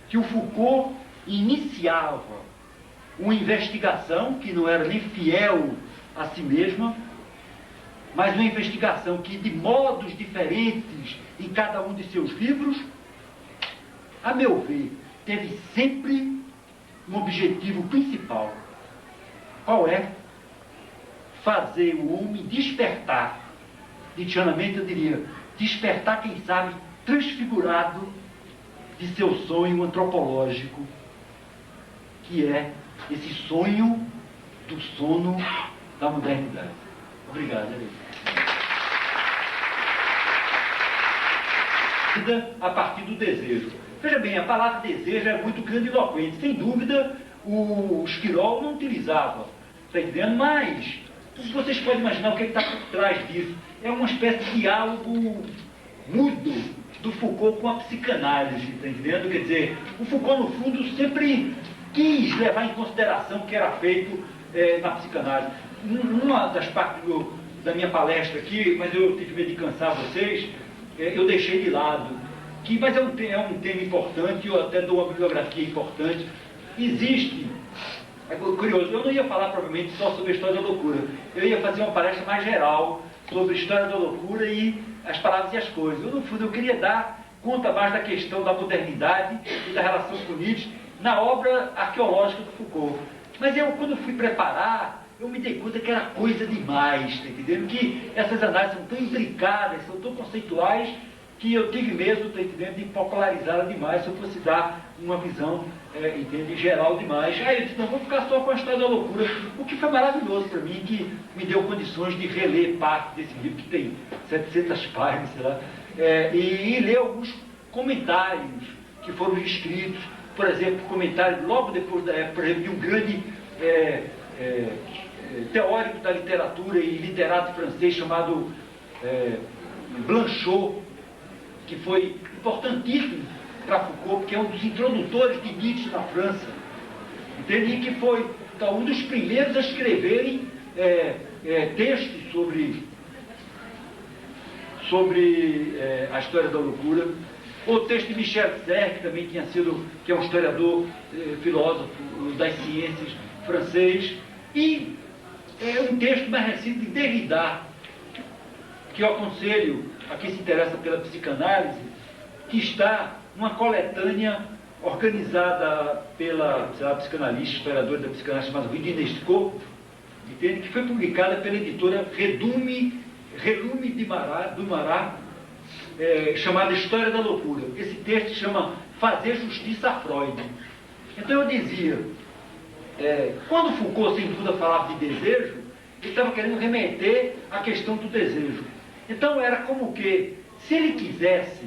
que o Foucault iniciava uma investigação que não era nem fiel a si mesma, mas uma investigação que, de modos diferentes em cada um de seus livros, a meu ver, teve sempre um objetivo principal. Qual é? Fazer o homem despertar. Nietzscheanamente eu diria, despertar, quem sabe, transfigurado de seu sonho antropológico, que é esse sonho do sono da modernidade. Obrigado. A partir do desejo. Veja bem, a palavra desejo é muito grandiloquente. Sem dúvida, o Esquirol não utilizava, está entendendo? Mas vocês podem imaginar o que está por trás disso. É uma espécie de diálogo mudo do Foucault com a psicanálise, está entendendo? Quer dizer, o Foucault, no fundo, sempre quis levar em consideração o que era feito na psicanálise. Uma das partes da minha palestra aqui, mas eu tive medo de cansar vocês, eu deixei de lado, mas é um tema importante, eu até dou uma bibliografia importante. Existe, é curioso, eu não ia falar provavelmente só sobre a história da loucura, eu ia fazer uma palestra mais geral sobre a história da loucura e as palavras e as coisas. No fundo, eu queria dar conta mais da questão da modernidade e da relação com Nietzsche na obra arqueológica do Foucault. Mas eu, quando fui preparar, eu me dei conta que era coisa demais, tá entendendo? Que essas análises são tão imbricadas, são tão conceituais, que eu tive medo, tá entendendo, de popularizá-la demais, se eu fosse dar uma visão, entende, geral demais. Aí eu disse, não, vou ficar só com a História da Loucura, o que foi maravilhoso para mim, que me deu condições de reler parte desse livro, que tem 700 páginas, sei lá, e ler alguns comentários que foram escritos, por exemplo, comentário logo depois da época, por exemplo, de um grande teórico da literatura e literato francês chamado Blanchot, que foi importantíssimo para Foucault, porque é um dos introdutores de Nietzsche na França, entende? E que foi um dos primeiros a escreverem textos sobre a História da Loucura. O texto de Michel Serres, que também que é um historiador, filósofo das ciências francês, e um texto mais recente de Derrida, que eu aconselho a quem se interessa pela psicanálise, que está numa coletânea organizada pela psicanalista, historiadora da psicanálise chamada Rue d'Inesco, entende? Que foi publicada pela editora Relume do Marat, chamada História da Loucura. Esse texto chama Fazer Justiça a Freud. Então eu dizia, quando Foucault sem dúvida falava de desejo, ele estava querendo remeter à questão do desejo. Então era como que, se ele quisesse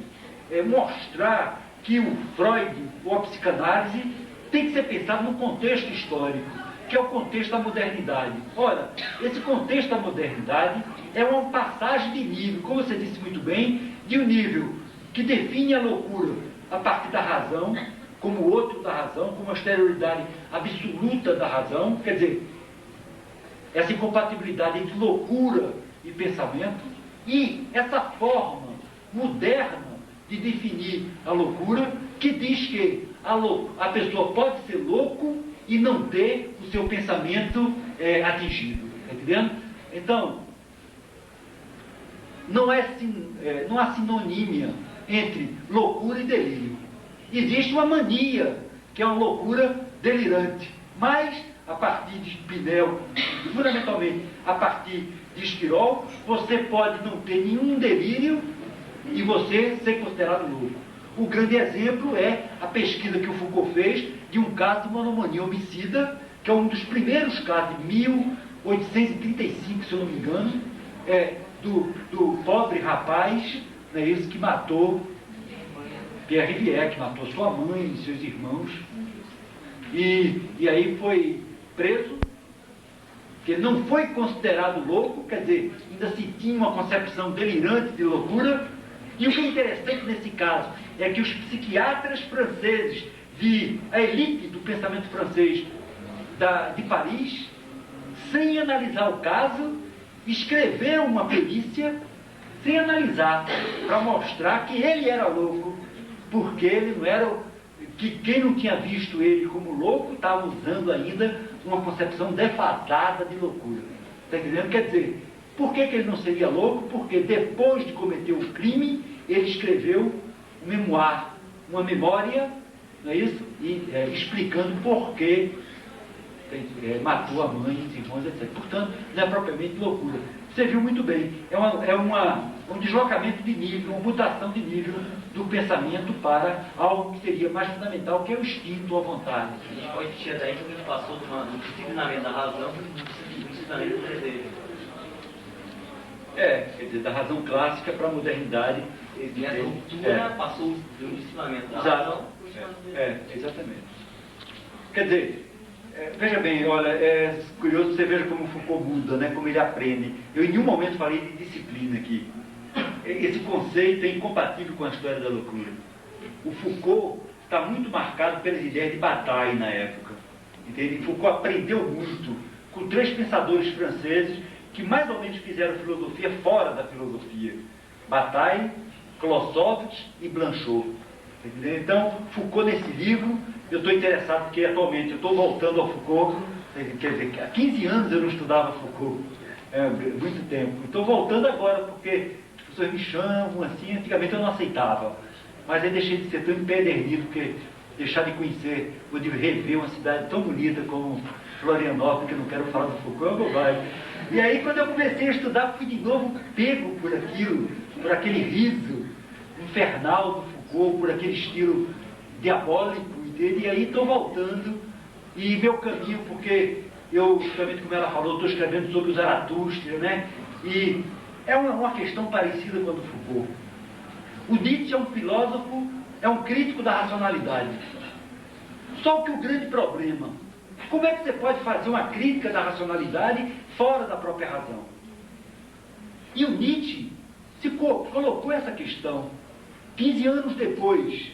mostrar que o Freud, ou a psicanálise, tem que ser pensado no contexto histórico, que é o contexto da modernidade. Ora, esse contexto da modernidade é uma passagem de nível, como você disse muito bem, de um nível que define a loucura a partir da razão, como o outro da razão, como a exterioridade absoluta da razão, quer dizer, essa incompatibilidade entre loucura e pensamento, e essa forma moderna de definir a loucura, que diz que a pessoa pode ser louco e não ter o seu pensamento atingido. Está entendendo? Então, não há sinonímia entre loucura e delírio. Existe uma mania, que é uma loucura delirante, mas a partir de Pinel, fundamentalmente a partir de Esquirol, você pode não ter nenhum delírio e você ser considerado louco. O grande exemplo é a pesquisa que o Foucault fez de um caso de monomania homicida, que é um dos primeiros casos de 1835, se eu não me engano, do pobre rapaz, né, esse que matou Pierre Rivière, que matou sua mãe e seus irmãos, e aí foi preso, que ele não foi considerado louco, quer dizer, ainda se tinha uma concepção delirante de loucura. E o que é interessante nesse caso é que os psiquiatras franceses, a elite do pensamento francês de Paris, sem analisar o caso, escreveram uma perícia sem analisar, para mostrar que ele era louco, porque ele não era, que quem não tinha visto ele como louco estava usando ainda uma concepção defasada de loucura. Está entendendo? Quer dizer, por que ele não seria louco? Porque depois de cometer o crime, ele escreveu um memoir, uma memória, não é isso? E explicando por que matou a mãe, os irmãos, etc. Portanto, não é propriamente loucura. Você viu muito bem, um deslocamento de nível, uma mutação de nível do pensamento para algo que seria mais fundamental, que é o instinto, a vontade. A gente pode tirar daí que ele passou do disciplinamento da razão para o disciplinamento do desejo. Quer dizer, da razão clássica para a modernidade. E a ruptura passou do disciplinamento da razão para o disciplinamento do desejo. Exatamente. Quer dizer, veja bem, olha, é curioso, você veja como Foucault muda, né, como ele aprende. Eu em nenhum momento falei de disciplina aqui. Esse conceito é incompatível com a História da Loucura. O Foucault está muito marcado pelas ideias de Bataille na época. Entende? Foucault aprendeu muito com 3 pensadores franceses que mais ou menos fizeram filosofia fora da filosofia. Bataille, Clausewitz e Blanchot. Entendeu? Então, Foucault nesse livro, eu estou interessado porque atualmente eu estou voltando ao Foucault, quer dizer, há 15 anos eu não estudava Foucault, muito tempo. Estou voltando agora porque as pessoas me chamam assim, antigamente eu não aceitava, mas aí deixei de ser tão empedernido, porque deixar de conhecer, ou de rever uma cidade tão bonita como Florianópolis, que eu não quero falar do Foucault, é uma bobagem. E aí quando eu comecei a estudar, fui de novo pego por aquilo, por aquele riso, infernal do Foucault, por aquele estilo diabólico dele, e aí estou voltando, e meu caminho, porque eu, justamente como ela falou, estou escrevendo sobre o Zaratustra, né? E é uma questão parecida com a do Foucault. O Nietzsche é um filósofo, é um crítico da racionalidade. Só que o grande problema, como é que você pode fazer uma crítica da racionalidade fora da própria razão? E o Nietzsche colocou essa questão 15 anos depois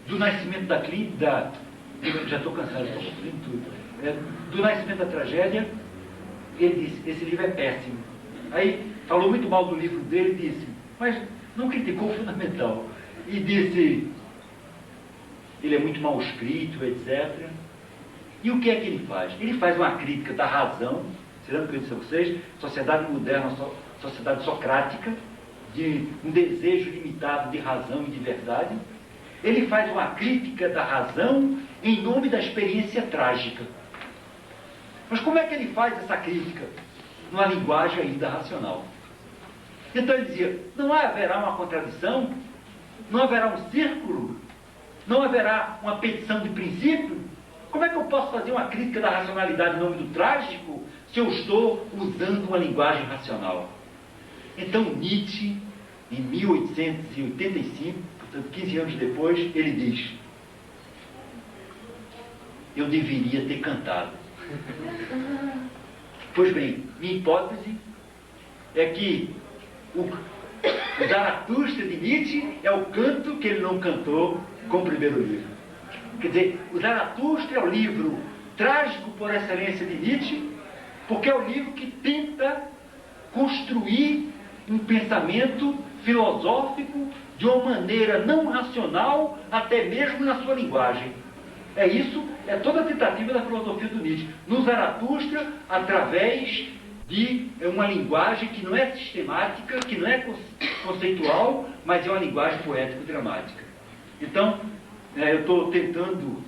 do nascimento da clínica, já estou cansado, estou cumprindo tudo, do nascimento da tragédia. Ele disse, esse livro é péssimo. Aí falou muito mal do livro dele e disse, mas não criticou o fundamental. E disse, ele é muito mal escrito, etc. E o que é que ele faz? Ele faz uma crítica da razão, será que eu disse a vocês, sociedade moderna, sociedade socrática, de um desejo limitado de razão e de verdade. Ele faz uma crítica da razão em nome da experiência trágica. Mas como é que ele faz essa crítica? Numa linguagem ainda racional. Então ele dizia, não haverá uma contradição, não haverá um círculo, não haverá uma petição de princípio. Como é que eu posso fazer uma crítica da racionalidade em nome do trágico se eu estou usando uma linguagem racional? Então Nietzsche, em 1885, portanto 15 anos depois, ele diz, eu deveria ter cantado. Pois bem, minha hipótese é que o Zaratustra de Nietzsche é o canto que ele não cantou com o primeiro livro. Quer dizer, o Zaratustra é o livro trágico por excelência de Nietzsche, porque é o livro que tenta construir um pensamento filosófico de uma maneira não racional, até mesmo na sua linguagem. É isso, é toda a tentativa da filosofia do Nietzsche. No Zaratustra, através de uma linguagem que não é sistemática, que não é conceitual, mas é uma linguagem poético-dramática. Então, eu estou tentando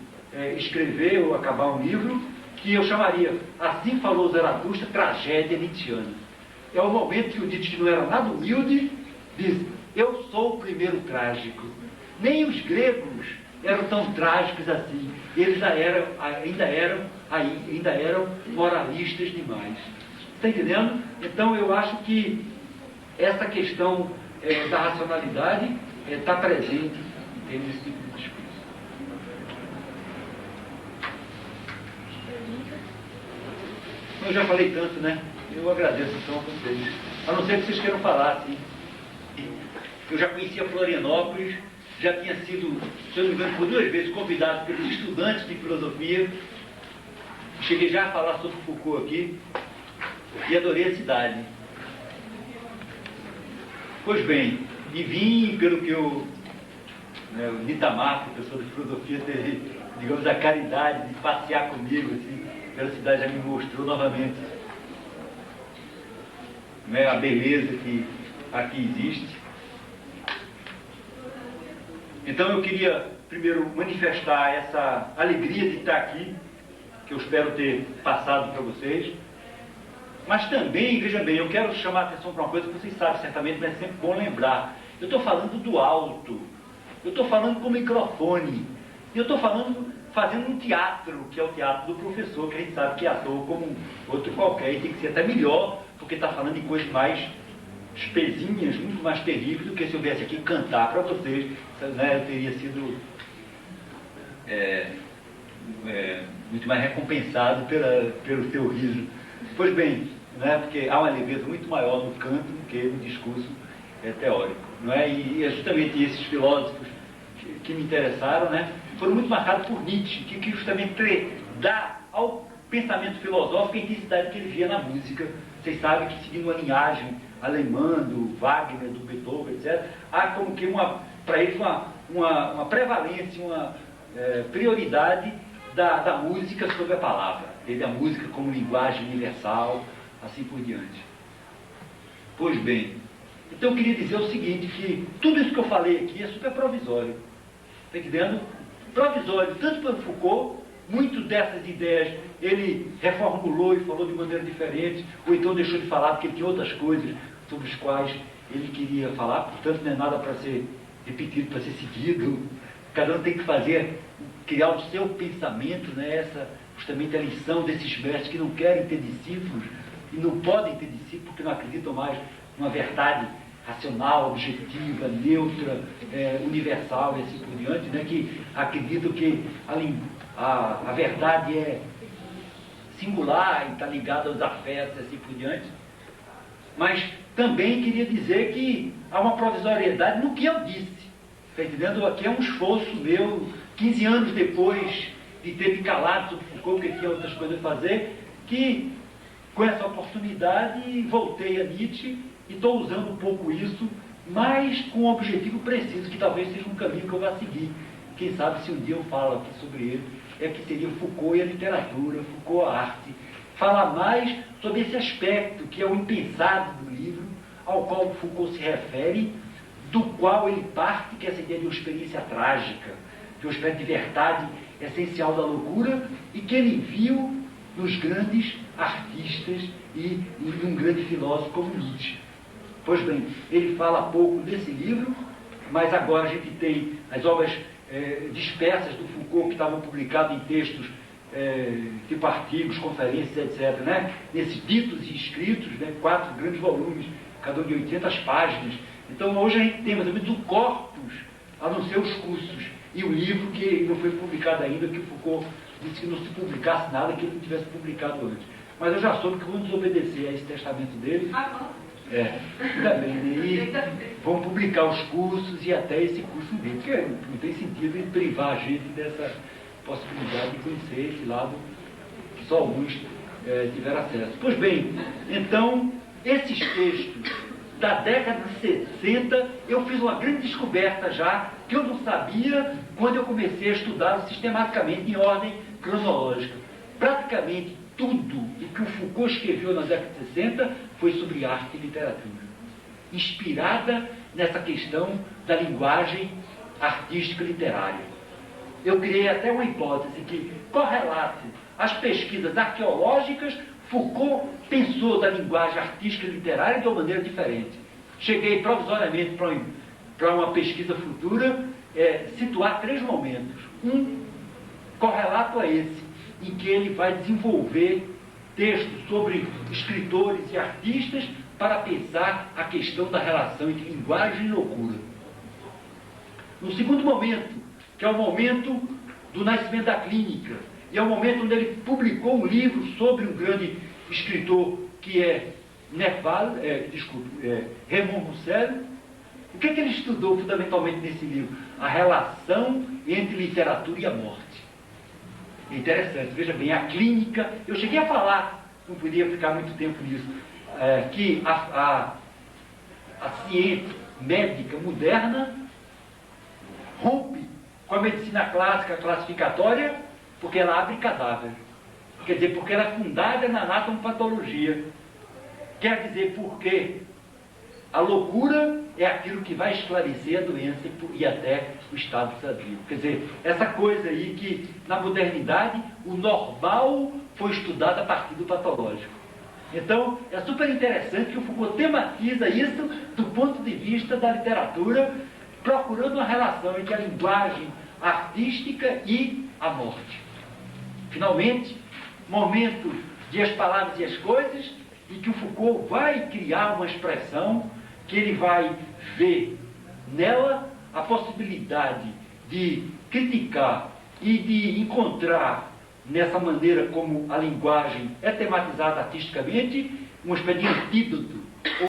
escrever ou acabar um livro que eu chamaria, assim falou Zaratustra, tragédia nietzschiana. É o momento que o Nietzsche, que não era nada humilde, diz, eu sou o primeiro trágico. Nem os gregos eram tão trágicos assim. Eles ainda eram moralistas demais. Está entendendo? Então eu acho que essa questão da racionalidade está presente em termos desse tipo de discurso. Eu já falei tanto, né? Eu agradeço então a vocês. A não ser que vocês queiram falar, assim. Eu já conhecia Florianópolis, já tinha sido, se eu não me engano, por 2 vezes convidado pelos estudantes de filosofia. Cheguei já a falar sobre Foucault aqui e adorei a cidade. Pois bem, e vim, pelo que o Nitamar, professor de filosofia, teve, digamos, a caridade de passear comigo, assim, pela cidade, já me mostrou novamente a beleza que aqui existe. Então eu queria primeiro manifestar essa alegria de estar aqui, que eu espero ter passado para vocês, mas também, veja bem, eu quero chamar a atenção para uma coisa que vocês sabem certamente, mas é sempre bom lembrar. Eu estou falando do alto, eu estou falando com o microfone, eu estou fazendo um teatro, que é o teatro do professor, que a gente sabe que é ator como outro qualquer, e tem que ser até melhor, porque está falando de coisas mais espesinhas, muito mais terríveis do que se eu viesse aqui cantar para vocês, né? Eu teria sido muito mais recompensado pelo seu riso. Pois bem, né? Porque há uma leveza muito maior no canto do que no discurso teórico, não é? E é justamente esses filósofos que me interessaram, né? Foram muito marcados por Nietzsche, que justamente dá ao pensamento filosófico a intensidade que ele via na música. Vocês sabem que, seguindo uma linhagem alemã, do Wagner, do Beethoven, etc., há como que para eles uma prevalência, uma prioridade da música sobre a palavra, desde a música como linguagem universal, assim por diante. Pois bem, então eu queria dizer o seguinte, que tudo isso que eu falei aqui é super provisório. Está entendendo? Provisório, tanto para Foucault, muitas dessas ideias ele reformulou e falou de maneira diferente, ou então deixou de falar porque ele tinha outras coisas sobre as quais ele queria falar, portanto não é nada para ser repetido, para ser seguido. Cada um tem que criar o seu pensamento, né? Essa justamente a lição desses mestres que não querem ter discípulos e não podem ter discípulos porque não acreditam mais numa verdade racional, objetiva, neutra, universal e assim por diante, né? Que acreditam que a verdade é singular e está ligada aos afetos e assim por diante. Mas também queria dizer que há uma provisoriedade no que eu disse. Está entendendo? Aqui é um esforço meu, 15 anos depois de ter me calado sobre Foucault, porque tinha outras coisas a fazer, que com essa oportunidade voltei a Nietzsche e estou usando um pouco isso, mas com um objetivo preciso, que talvez seja um caminho que eu vá seguir. Quem sabe se um dia eu falo aqui sobre ele, é que seria Foucault e a literatura, Foucault a arte. Falar mais sobre esse aspecto que é o impensado do livro, ao qual Foucault se refere, do qual ele parte, que é essa ideia de uma experiência trágica, de um aspecto de verdade essencial da loucura, e que ele viu nos grandes artistas e num grande filósofo como Nietzsche. Pois bem, ele fala pouco desse livro, mas agora a gente tem as obras dispersas do Foucault que estavam publicadas em textos tipo artigos, conferências, etc., né? Nesses ditos e escritos, né? 4 grandes volumes, cada um de 800 páginas. Então hoje a gente tem mais ou menos o corpus, a não ser os cursos, e o livro que não foi publicado ainda, que o Foucault disse que não se publicasse nada que ele não tivesse publicado antes. Mas eu já soube que vão desobedecer a esse testamento dele. Ainda bem, né? E vão publicar os cursos e até esse curso dele, porque não tem sentido em privar a gente dessa possibilidade de conhecer esse lado que só alguns tiveram acesso. Pois bem, então, esses textos da década de 60, eu fiz uma grande descoberta já, que eu não sabia quando eu comecei a estudá-lo sistematicamente em ordem cronológica. Praticamente tudo o que o Foucault escreveu na década de 60 foi sobre arte e literatura, inspirada nessa questão da linguagem artística e literária. Eu criei até uma hipótese que correlate as pesquisas arqueológicas. Foucault pensou da linguagem artística e literária de uma maneira diferente. Cheguei provisoriamente para uma pesquisa futura, situar 3 momentos. Um correlato a esse, em que ele vai desenvolver textos sobre escritores e artistas para pensar a questão da relação entre linguagem e loucura. No segundo momento, que é o momento do nascimento da clínica, e é o momento onde ele publicou um livro sobre um grande escritor que é Raymond Roussel. O que ele estudou fundamentalmente nesse livro? A relação entre literatura e a morte. É interessante, veja bem, a clínica, eu cheguei a falar, não podia ficar muito tempo nisso, que a ciência médica moderna rompe com a medicina clássica classificatória, porque ela abre cadáver. Quer dizer, porque ela é fundada na anatomopatologia. Quer dizer, porque a loucura é aquilo que vai esclarecer a doença e até o estado sadio. Quer dizer, essa coisa aí que, na modernidade, o normal foi estudado a partir do patológico. Então, é super interessante que o Foucault tematiza isso do ponto de vista da literatura, procurando uma relação entre a linguagem artística e a morte. Finalmente, momento de as palavras e as coisas, em que o Foucault vai criar uma expressão que ele vai ver nela a possibilidade de criticar e de encontrar nessa maneira como a linguagem é tematizada artisticamente, uma espécie de antídoto